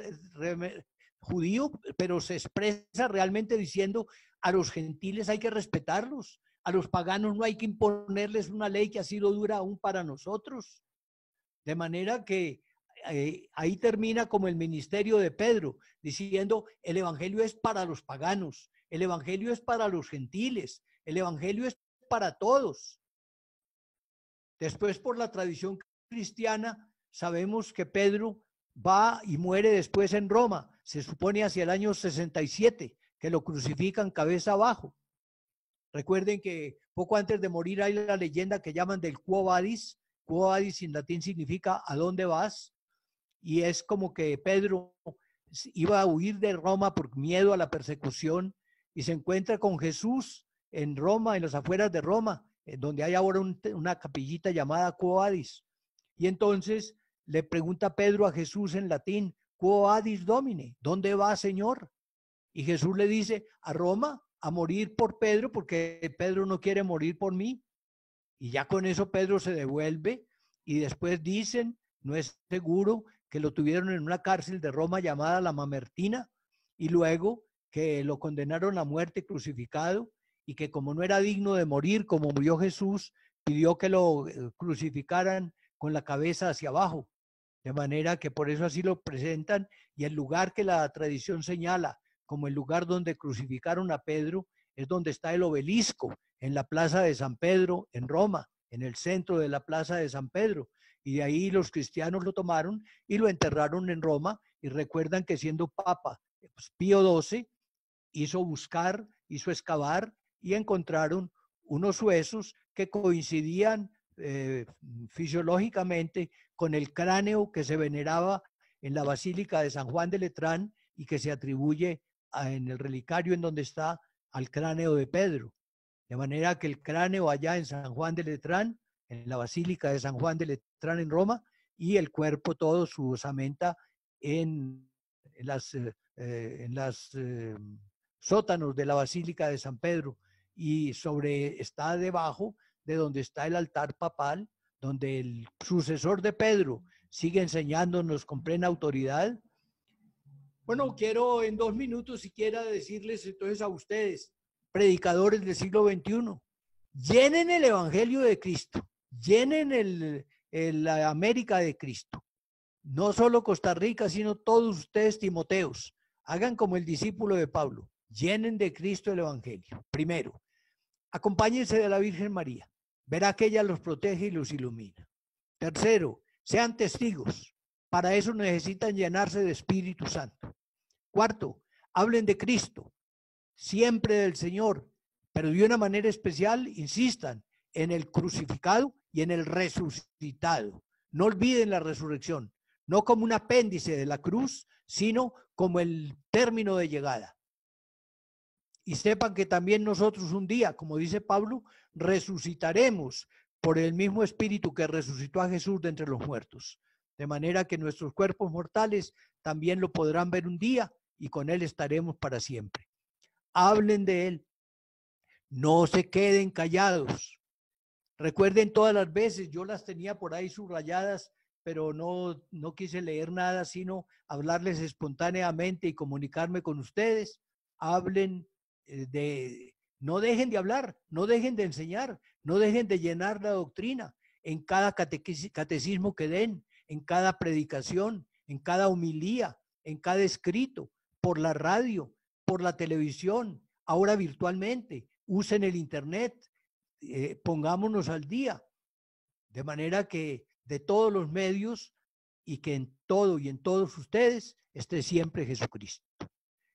judío, pero se expresa realmente diciendo, a los gentiles hay que respetarlos, a los paganos no hay que imponerles una ley que ha sido dura aún para nosotros. De manera que ahí termina como el ministerio de Pedro, diciendo, el evangelio es para los paganos, el evangelio es para los gentiles, el evangelio es para todos. Después, por la tradición cristiana, sabemos que Pedro va y muere después en Roma, se supone hacia el año 67, que lo crucifican cabeza abajo. Recuerden que poco antes de morir hay la leyenda que llaman del Quo Vadis. Quo Vadis en latín significa ¿a dónde vas? Y es como que Pedro iba a huir de Roma por miedo a la persecución y se encuentra con Jesús en Roma, en las afueras de Roma, donde hay ahora una capillita llamada Quo Vadis. Y entonces le pregunta Pedro a Jesús en latín, Quo Vadis Domine, ¿dónde va, Señor? Y Jesús le dice, a Roma, a morir por Pedro, porque Pedro no quiere morir por mí. Y ya con eso Pedro se devuelve y después dicen, no es seguro, que lo tuvieron en una cárcel de Roma llamada la Mamertina y luego que lo condenaron a muerte crucificado y que como no era digno de morir como murió Jesús, pidió que lo crucificaran con la cabeza hacia abajo. De manera que por eso así lo presentan y el lugar que la tradición señala como el lugar donde crucificaron a Pedro es donde está el obelisco en la plaza de San Pedro en Roma, en el centro de la plaza de San Pedro. Y de ahí los cristianos lo tomaron y lo enterraron en Roma. Y recuerdan que siendo papa pues Pío XII hizo excavar y encontraron unos huesos que coincidían fisiológicamente con el cráneo que se veneraba en la Basílica de San Juan de Letrán y que se atribuye en el relicario en donde está al cráneo de Pedro. De manera que el cráneo allá en San Juan de Letrán, en la Basílica de San Juan de Letrán en Roma, y el cuerpo todo, su osamenta, en las sótanos de la Basílica de San Pedro. Y está debajo de donde está el altar papal, donde el sucesor de Pedro sigue enseñándonos con plena autoridad. Bueno, quiero en 2 minutos siquiera decirles entonces a ustedes, predicadores del siglo XXI, llenen el Evangelio de Cristo, llenen la América de Cristo. No solo Costa Rica, sino todos ustedes timoteos. Hagan como el discípulo de Pablo, llenen de Cristo el Evangelio. Primero, acompáñense de la Virgen María. Verá que ella los protege y los ilumina. Tercero, sean testigos. Para eso necesitan llenarse de Espíritu Santo. Cuarto, hablen de Cristo, siempre del Señor, pero de una manera especial insistan en el crucificado y en el resucitado. No olviden la resurrección, no como un apéndice de la cruz, sino como el término de llegada. Y sepan que también nosotros un día, como dice Pablo, resucitaremos por el mismo Espíritu que resucitó a Jesús de entre los muertos. De manera que nuestros cuerpos mortales también lo podrán ver un día y con Él estaremos para siempre. Hablen de Él. No se queden callados. Recuerden todas las veces, yo las tenía por ahí subrayadas, pero no quise leer nada, sino hablarles espontáneamente y comunicarme con ustedes. Hablen no dejen de hablar, no dejen de enseñar, no dejen de llenar la doctrina en cada catecismo que den, en cada predicación, en cada homilía, en cada escrito, por la radio, por la televisión, ahora virtualmente, usen el internet, pongámonos al día, de manera que de todos los medios y que en todo y en todos ustedes esté siempre Jesucristo.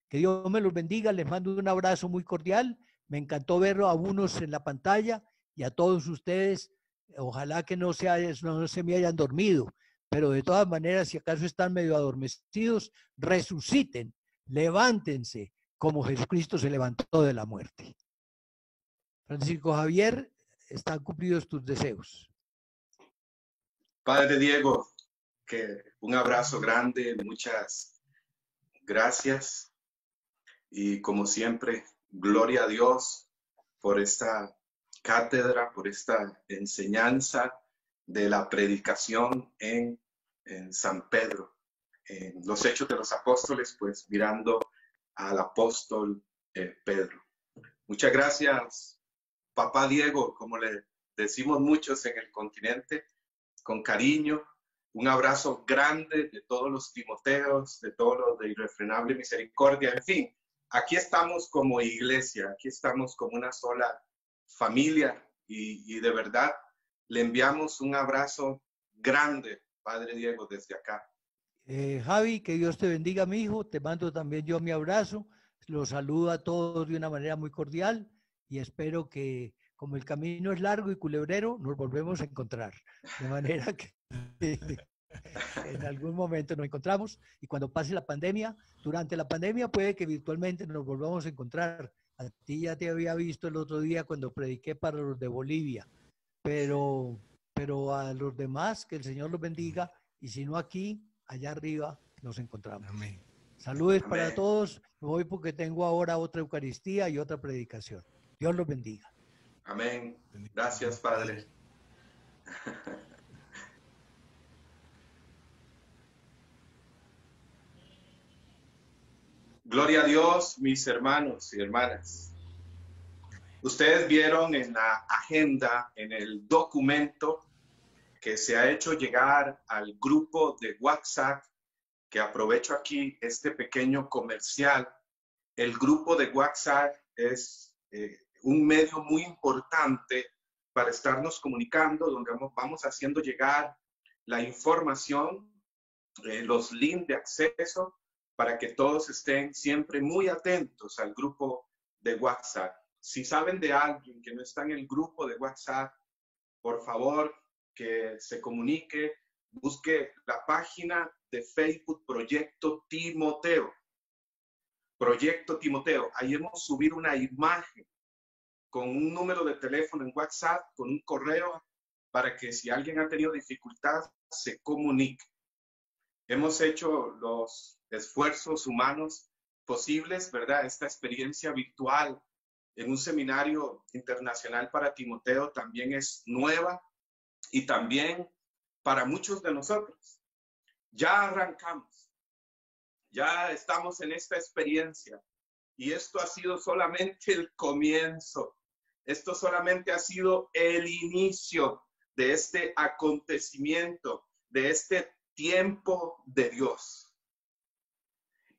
Que Dios me los bendiga, les mando un abrazo muy cordial, me encantó ver a unos en la pantalla y a todos ustedes, ojalá que no se me hayan dormido, pero de todas maneras, si acaso están medio adormecidos, resuciten, levántense como Jesucristo se levantó de la muerte. Francisco Javier, están cumplidos tus deseos. Padre Diego, que un abrazo grande, muchas gracias y como siempre, gloria a Dios por esta cátedra, por esta enseñanza de la predicación en San Pedro, en los Hechos de los Apóstoles, pues mirando al apóstol Pedro. Muchas gracias, Papá Diego, como le decimos muchos en el continente, con cariño. Un abrazo grande de todos los Timoteos, de todos los de Irrefrenable Misericordia, en fin. Aquí estamos como iglesia, aquí estamos como una sola familia y de verdad le enviamos un abrazo grande, Padre Diego, desde acá. Javi, que Dios te bendiga, mi hijo. Te mando también yo mi abrazo. Los saludo a todos de una manera muy cordial y espero que, como el camino es largo y culebrero, nos volvemos a encontrar. De manera que en algún momento nos encontramos y cuando pase la pandemia, durante la pandemia puede que virtualmente nos volvamos a encontrar. A ti ya te había visto el otro día cuando prediqué para los de Bolivia, pero a los demás que el Señor los bendiga y si no aquí, allá arriba nos encontramos. Amén. Saludos Amén. Para todos. Me voy porque tengo ahora otra Eucaristía y otra predicación. Dios los bendiga. Amén. Gracias, Padre. Gloria a Dios, mis hermanos y hermanas. Ustedes vieron en la agenda, en el documento que se ha hecho llegar al grupo de WhatsApp, que aprovecho aquí este pequeño comercial. El grupo de WhatsApp es un medio muy importante para estarnos comunicando, donde vamos haciendo llegar la información, los links de acceso, para que todos estén siempre muy atentos al grupo de WhatsApp. Si saben de alguien que no está en el grupo de WhatsApp, por favor, que se comunique, busque la página de Facebook Proyecto Timoteo. Proyecto Timoteo. Ahí hemos subido una imagen con un número de teléfono en WhatsApp, con un correo, para que si alguien ha tenido dificultad, se comunique. Hemos hecho los esfuerzos humanos posibles, ¿verdad? Esta experiencia virtual en un seminario internacional para Timoteo también es nueva y también para muchos de nosotros. Ya arrancamos, ya estamos en esta experiencia y esto ha sido solamente el comienzo. Esto solamente ha sido el inicio de este acontecimiento, de este tiempo de Dios.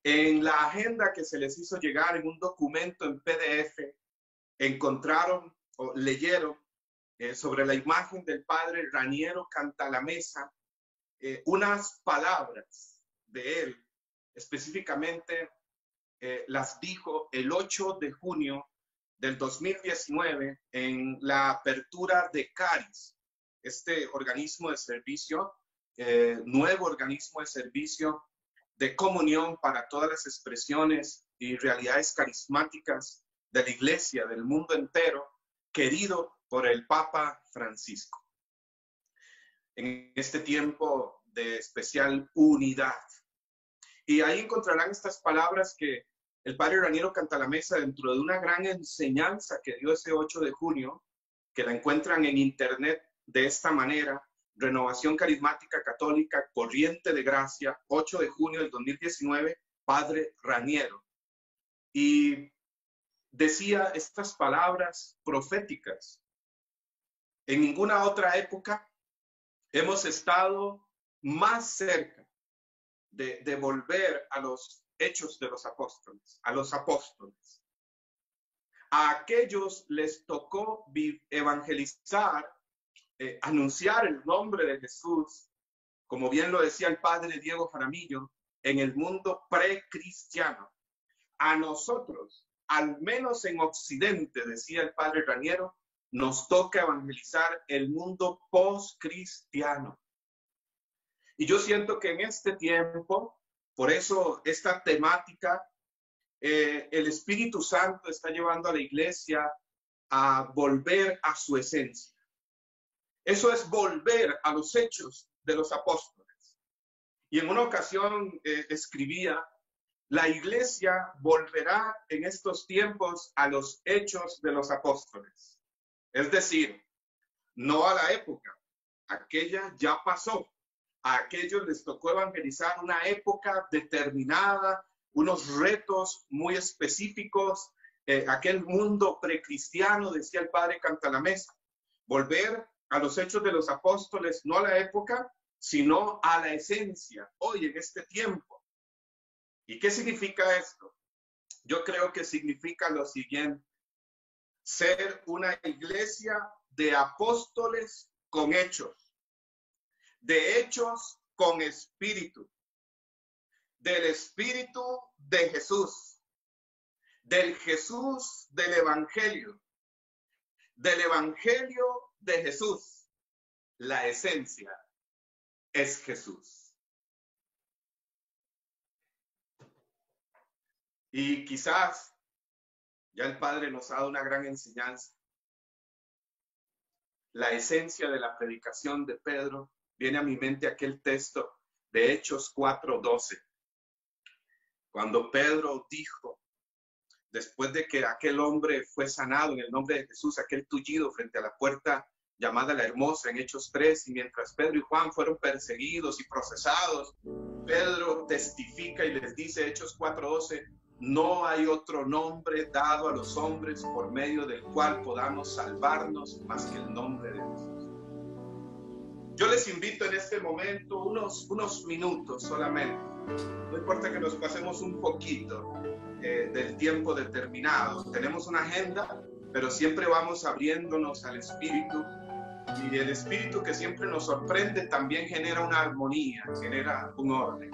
En la agenda que se les hizo llegar en un documento en PDF, encontraron o leyeron sobre la imagen del padre Raniero Cantalamessa unas palabras de él, específicamente las dijo el 8 de junio del 2019 en la apertura de Caris, este organismo de servicio, nuevo organismo de servicio de comunión para todas las expresiones y realidades carismáticas de la iglesia del mundo entero, querido por el Papa Francisco. En este tiempo de especial unidad. Y ahí encontrarán estas palabras que el padre Raniero Cantalamessa, dentro de una gran enseñanza que dio ese 8 de junio, que la encuentran en internet de esta manera, Renovación Carismática Católica, Corriente de Gracia, 8 de junio del 2019, padre Raniero. Y decía estas palabras proféticas. En ninguna otra época hemos estado más cerca de volver a los hechos de los apóstoles, a los apóstoles. A aquellos les tocó evangelizar, anunciar el nombre de Jesús, como bien lo decía el padre Diego Jaramillo, en el mundo precristiano. A nosotros, al menos en Occidente, decía el padre Raniero, nos toca evangelizar el mundo postcristiano. Y yo siento que en este tiempo, por eso esta temática, el Espíritu Santo está llevando a la iglesia a volver a su esencia. Eso es volver a los hechos de los apóstoles. Y en una ocasión escribía: la iglesia volverá en estos tiempos a los hechos de los apóstoles. Es decir, no a la época, aquella ya pasó. A aquellos les tocó evangelizar una época determinada, unos retos muy específicos, aquel mundo precristiano, decía el padre Cantalamessa. Volver a los hechos de los apóstoles, no a la época, sino a la esencia, hoy en este tiempo. ¿Y qué significa esto? Yo creo que significa lo siguiente: ser una iglesia de apóstoles con hechos, de hechos con espíritu, del espíritu de Jesús, del Jesús del evangelio de Jesús. La esencia es Jesús. Y quizás ya el Padre nos ha dado una gran enseñanza. La esencia de la predicación de Pedro, viene a mi mente aquel texto de Hechos 4:12. Cuando Pedro dijo, después de que aquel hombre fue sanado en el nombre de Jesús, aquel tullido frente a la puerta llamada La Hermosa en Hechos 3, y mientras Pedro y Juan fueron perseguidos y procesados, Pedro testifica y les dice, Hechos 4:12, no hay otro nombre dado a los hombres por medio del cual podamos salvarnos más que el nombre de Jesús. Yo les invito en este momento unos minutos solamente. No importa que nos pasemos un poquito del tiempo determinado. Tenemos una agenda, pero siempre vamos abriéndonos al Espíritu. Y el Espíritu que siempre nos sorprende también genera una armonía, genera un orden.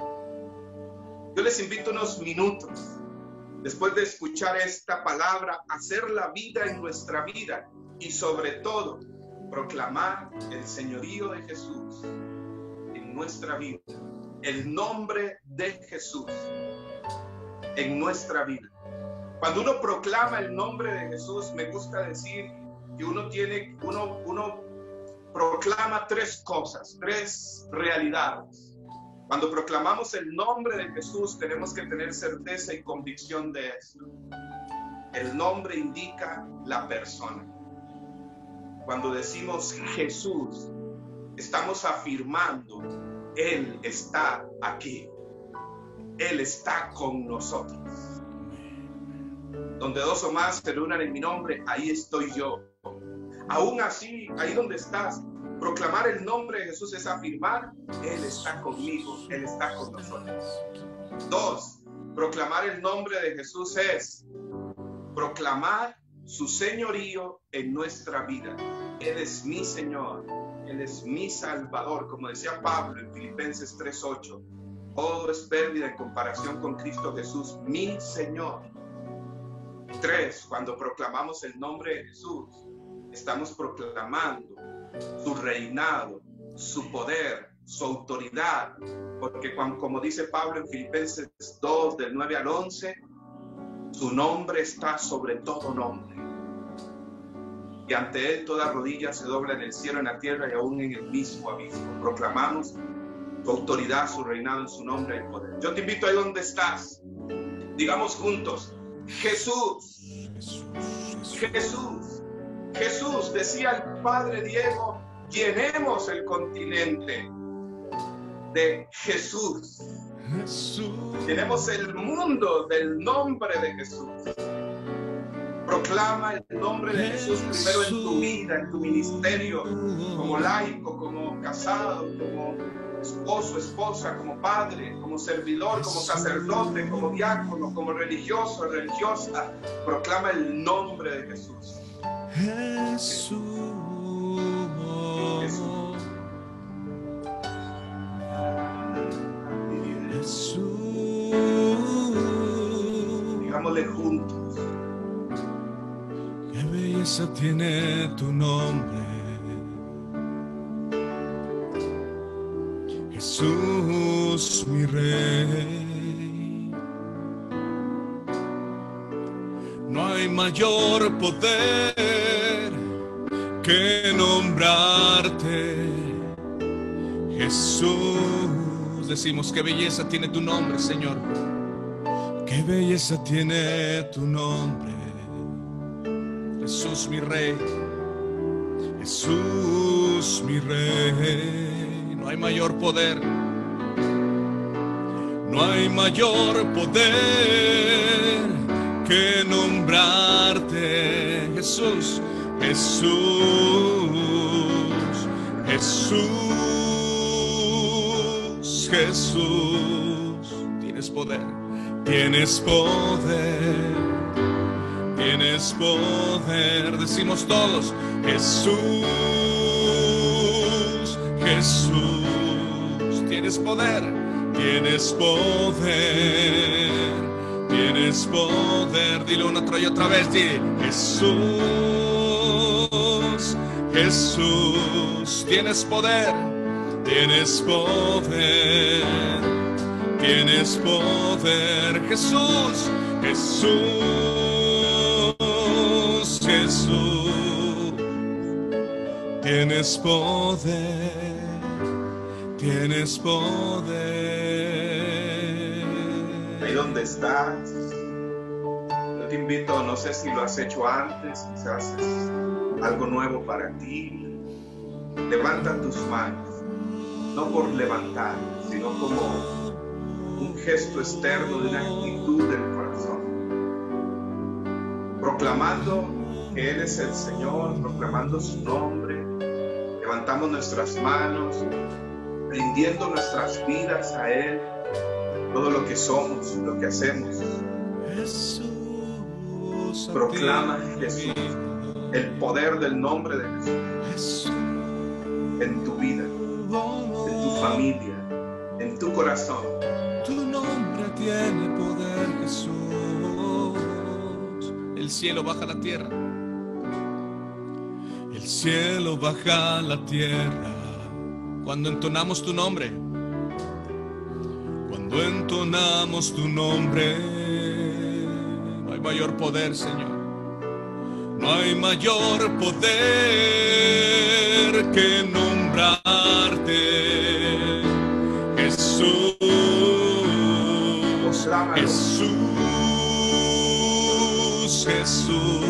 Yo les invito unos minutos, después de escuchar esta palabra, a hacer la vida en nuestra vida y sobre todo proclamar el señorío de Jesús en nuestra vida, el nombre de Jesús en nuestra vida. Cuando uno proclama el nombre de Jesús, me gusta decir que uno proclama tres cosas, tres realidades. Cuando proclamamos el nombre de Jesús, tenemos que tener certeza y convicción de esto. El nombre indica la persona. Cuando decimos Jesús, estamos afirmando, Él está aquí. Él está con nosotros. Donde dos o más se reúnan en mi nombre, ahí estoy yo. Aún así, ahí donde estás, proclamar el nombre de Jesús es afirmar, Él está conmigo, Él está con nosotros. Dos, proclamar el nombre de Jesús es proclamar su señorío en nuestra vida. Él es mi Señor, Él es mi Salvador, como decía Pablo en Filipenses 3:8. Todo es pérdida en comparación con Cristo Jesús, mi Señor. Tres, cuando proclamamos el nombre de Jesús, estamos proclamando su reinado, su poder, su autoridad, porque como dice Pablo en Filipenses 2, del 9 al 11, su nombre está sobre todo nombre. Y ante Él toda rodilla se dobla en el cielo, en la tierra y aún en el mismo abismo. Proclamamos su autoridad, su reinado, en su nombre y poder. Yo te invito ahí donde estás. Digamos juntos, Jesús, Jesús, Jesús. Decía el padre Diego, llenemos el continente de Jesús. Llenemos el mundo del nombre de Jesús. Proclama el nombre de Jesús primero en tu vida, en tu ministerio, como laico, como casado, como esposo, esposa, como padre, como servidor, como sacerdote, como diácono, como religioso, religiosa. Proclama el nombre de Jesús. Jesús. Jesús. Jesús. Digámosle juntos. Qué belleza tiene tu nombre, Jesús, mi Rey. No hay mayor poder que nombrarte, Jesús. Decimos, qué belleza tiene tu nombre, Señor. Qué belleza tiene tu nombre. Jesús mi Rey. Jesús mi Rey. No hay mayor poder. No hay mayor poder que nombrarte. Jesús, Jesús, Jesús, Jesús. Tienes poder, tienes poder, tienes poder. Decimos todos, Jesús, Jesús. Tienes poder, tienes poder, tienes poder. Dilo una y otra vez, dile, Jesús, Jesús. Tienes poder, tienes poder, tienes poder. Jesús, Jesús, Jesús. Tienes poder, tienes poder. Ahí donde estás, yo te invito, no sé si lo has hecho antes, quizás es algo nuevo para ti. Levanta tus manos, no por levantar, sino como un gesto externo de una actitud del corazón, proclamando que Él es el Señor, proclamando su nombre. Levantamos nuestras manos, rindiendo nuestras vidas a Él, todo lo que somos, lo que hacemos. Proclama, Jesús, el poder del nombre de Jesús en tu vida, en tu familia, en tu corazón. Tu nombre tiene poder, Jesús. El cielo baja a la tierra. El cielo baja a la tierra cuando entonamos tu nombre. Cuando entonamos tu nombre, no hay mayor poder, Señor. No hay mayor poder que nombrarte, Jesús. Jesús, Jesús.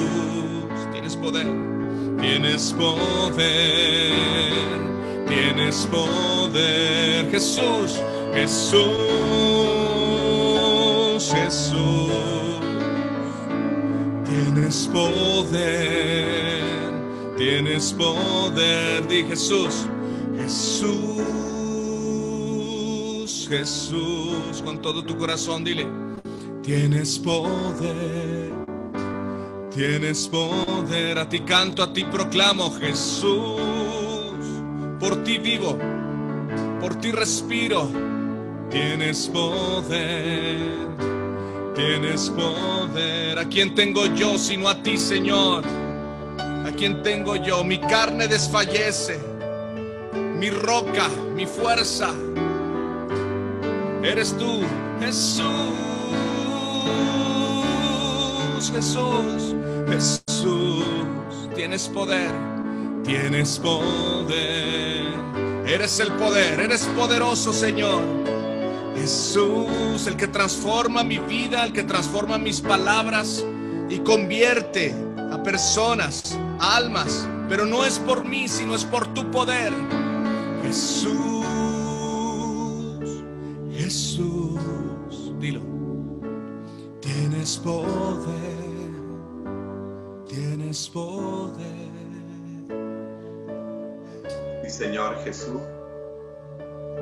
Tienes poder, tienes poder, tienes poder. Jesús, Jesús, Jesús. Tienes poder, tienes poder. Di Jesús, Jesús, Jesús. Con todo tu corazón dile, tienes poder, tienes poder. A ti canto, a ti proclamo, Jesús. Por ti vivo, por ti respiro. Tienes poder, tienes poder. ¿A quién tengo yo sino a ti, Señor? ¿A quién tengo yo? Mi carne desfallece, mi roca, mi fuerza. Eres tú, Jesús, Jesús, Jesús. Tienes poder, tienes poder. Eres el poder, eres poderoso, Señor. Jesús, el que transforma mi vida, el que transforma mis palabras y convierte a personas, a almas, pero no es por mí, sino es por tu poder. Jesús, Jesús, dilo. Tienes poder, tienes poder. Y Señor Jesús,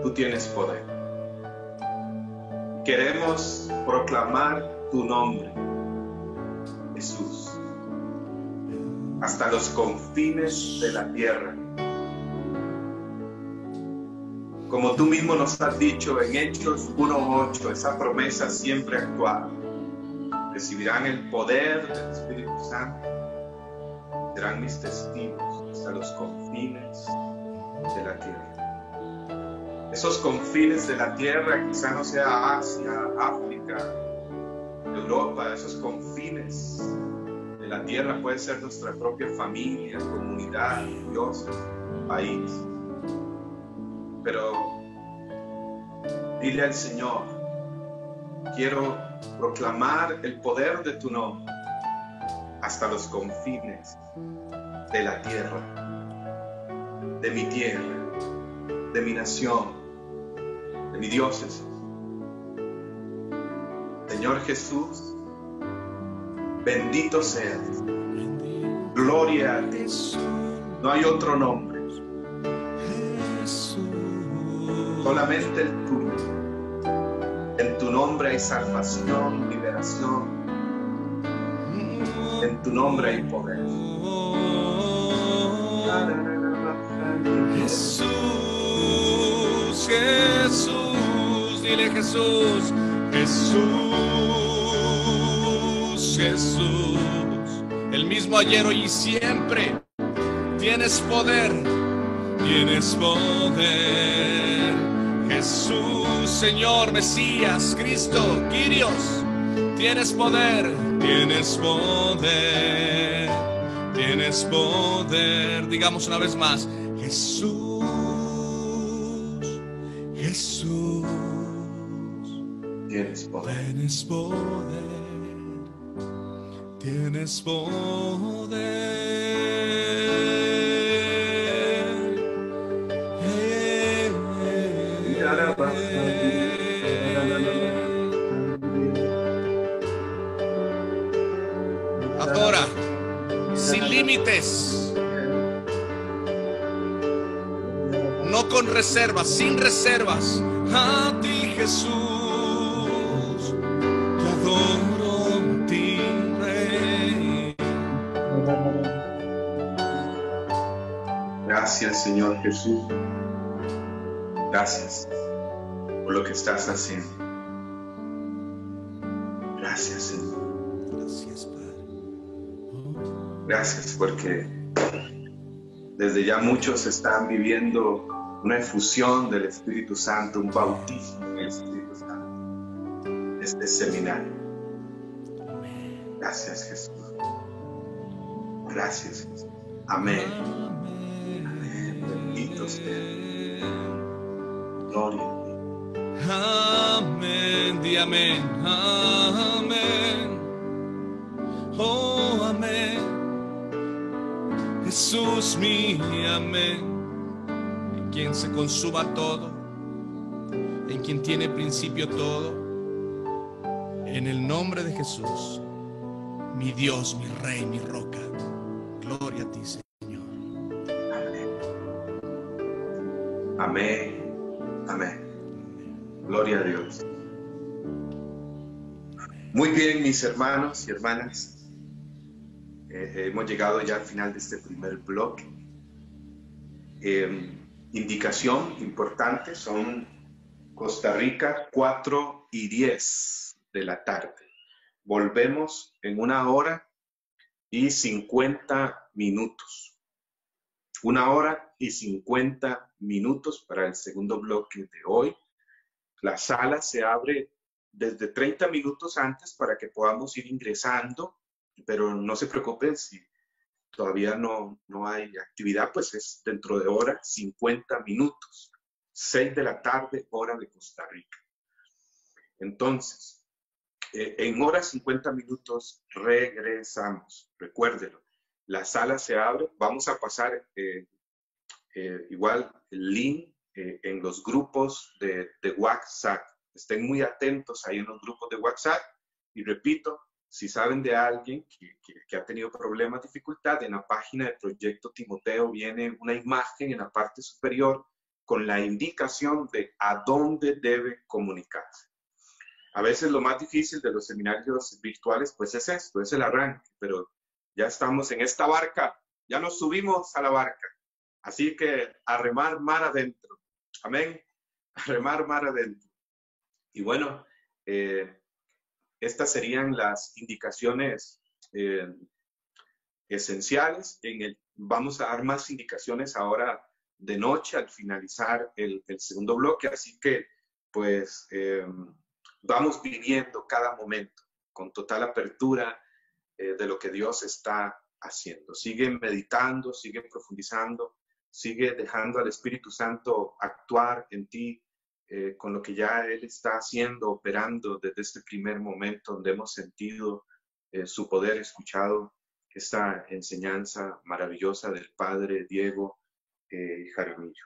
tú tienes poder. Queremos proclamar tu nombre, Jesús, hasta los confines de la tierra. Como tú mismo nos has dicho en Hechos 1:8, esa promesa siempre actual. Recibirán el poder del Espíritu Santo, serán mis testigos hasta los confines de la tierra. Esos confines de la tierra quizá no sea Asia, África, Europa. Esos confines de la tierra puede ser nuestra propia familia, comunidad, Dios, país. pero dile al Señor, quiero proclamar el poder de tu nombre hasta los confines de la tierra, de mi tierra, de mi nación, de mi diócesis. Señor Jesús, bendito seas. Gloria a ti. No hay otro nombre. Solamente el tuyo. En tu nombre hay salvación, liberación. En tu nombre hay poder. Jesús, Jesús, dile Jesús, Jesús, Jesús, el mismo ayer, hoy y siempre. Tienes poder, tienes poder. Jesús, Señor, Mesías, Cristo, Kyrios, tienes poder, tienes poder, tienes poder. Digamos una vez más, Jesús, Jesús, Tienes poder. tienes poder, tienes poder. Adora, sin límites, no con reservas, sin reservas. A ti, Jesús, te adoro, a ti, Rey. Gracias, Señor Jesús. Gracias por lo que estás haciendo. Gracias, Señor. Gracias, Padre. Gracias porque desde ya muchos están viviendo una efusión del Espíritu Santo, un bautismo del Espíritu Santo. Este seminario. Gracias, Jesús. Gracias, Jesús. Amén. Amén. Bendito sea. Gloria a ti. Amén, di amén, amén. Oh, amén. Jesús mío, amén. En quien se consuma todo, en quien tiene principio todo. En el nombre de Jesús, mi Dios, mi Rey, mi roca. Gloria a ti, Señor. Amén. Amén. Gloria a Dios. Muy bien, mis hermanos y hermanas. Hemos llegado ya al final de este primer bloque. Indicación importante, son Costa Rica 4:10 de la tarde. Volvemos en 1 hora y 50 minutos. 1 hora y 50 minutos para el segundo bloque de hoy. La sala se abre desde 30 minutos antes para que podamos ir ingresando, pero no se preocupen si todavía no hay actividad, pues es dentro de hora 50 minutos, 6 de la tarde, hora de Costa Rica. Entonces, en hora 50 minutos regresamos, recuérdelo, la sala se abre, vamos a pasar igual el link en los grupos de WhatsApp. Estén muy atentos ahí en los grupos de WhatsApp y repito, si saben de alguien que ha tenido problemas, dificultad, en la página de Proyecto Timoteo viene una imagen en la parte superior con la indicación de a dónde debe comunicarse. A veces lo más difícil de los seminarios virtuales pues es esto, es el arranque, pero ya estamos en esta barca, ya nos subimos a la barca, así que a remar mar adentro, amén, a remar mar adentro. Y bueno, estas serían las indicaciones esenciales. Vamos a dar más indicaciones ahora de noche al finalizar el segundo bloque, así que pues vamos viviendo cada momento con total apertura de lo que Dios está haciendo. Siguen meditando, siguen profundizando sigue dejando al Espíritu Santo actuar en ti con lo que ya Él está haciendo, operando desde este primer momento donde hemos sentido su poder, escuchado esta enseñanza maravillosa del Padre Diego Jaramillo.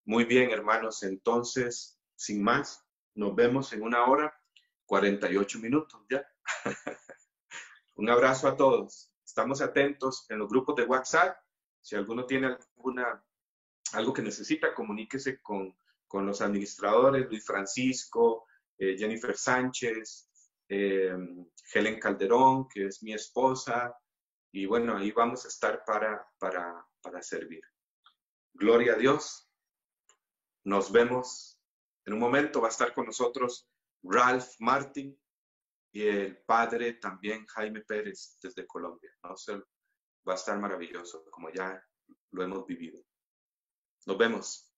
Muy bien, hermanos, entonces, sin más, nos vemos en 1 hora, 48 minutos ya. Un abrazo a todos. Estamos atentos en los grupos de WhatsApp. Si alguno tiene algo que necesita, comuníquese con los administradores, Luis Francisco, Jennifer Sánchez, Helen Calderón, que es mi esposa, y bueno, ahí vamos a estar para servir. Gloria a Dios. Nos vemos en un momento. Va a estar con nosotros Ralph Martin y el padre también Jaime Pérez desde Colombia. ¿No? Va a estar maravilloso, como ya lo hemos vivido. Nos vemos.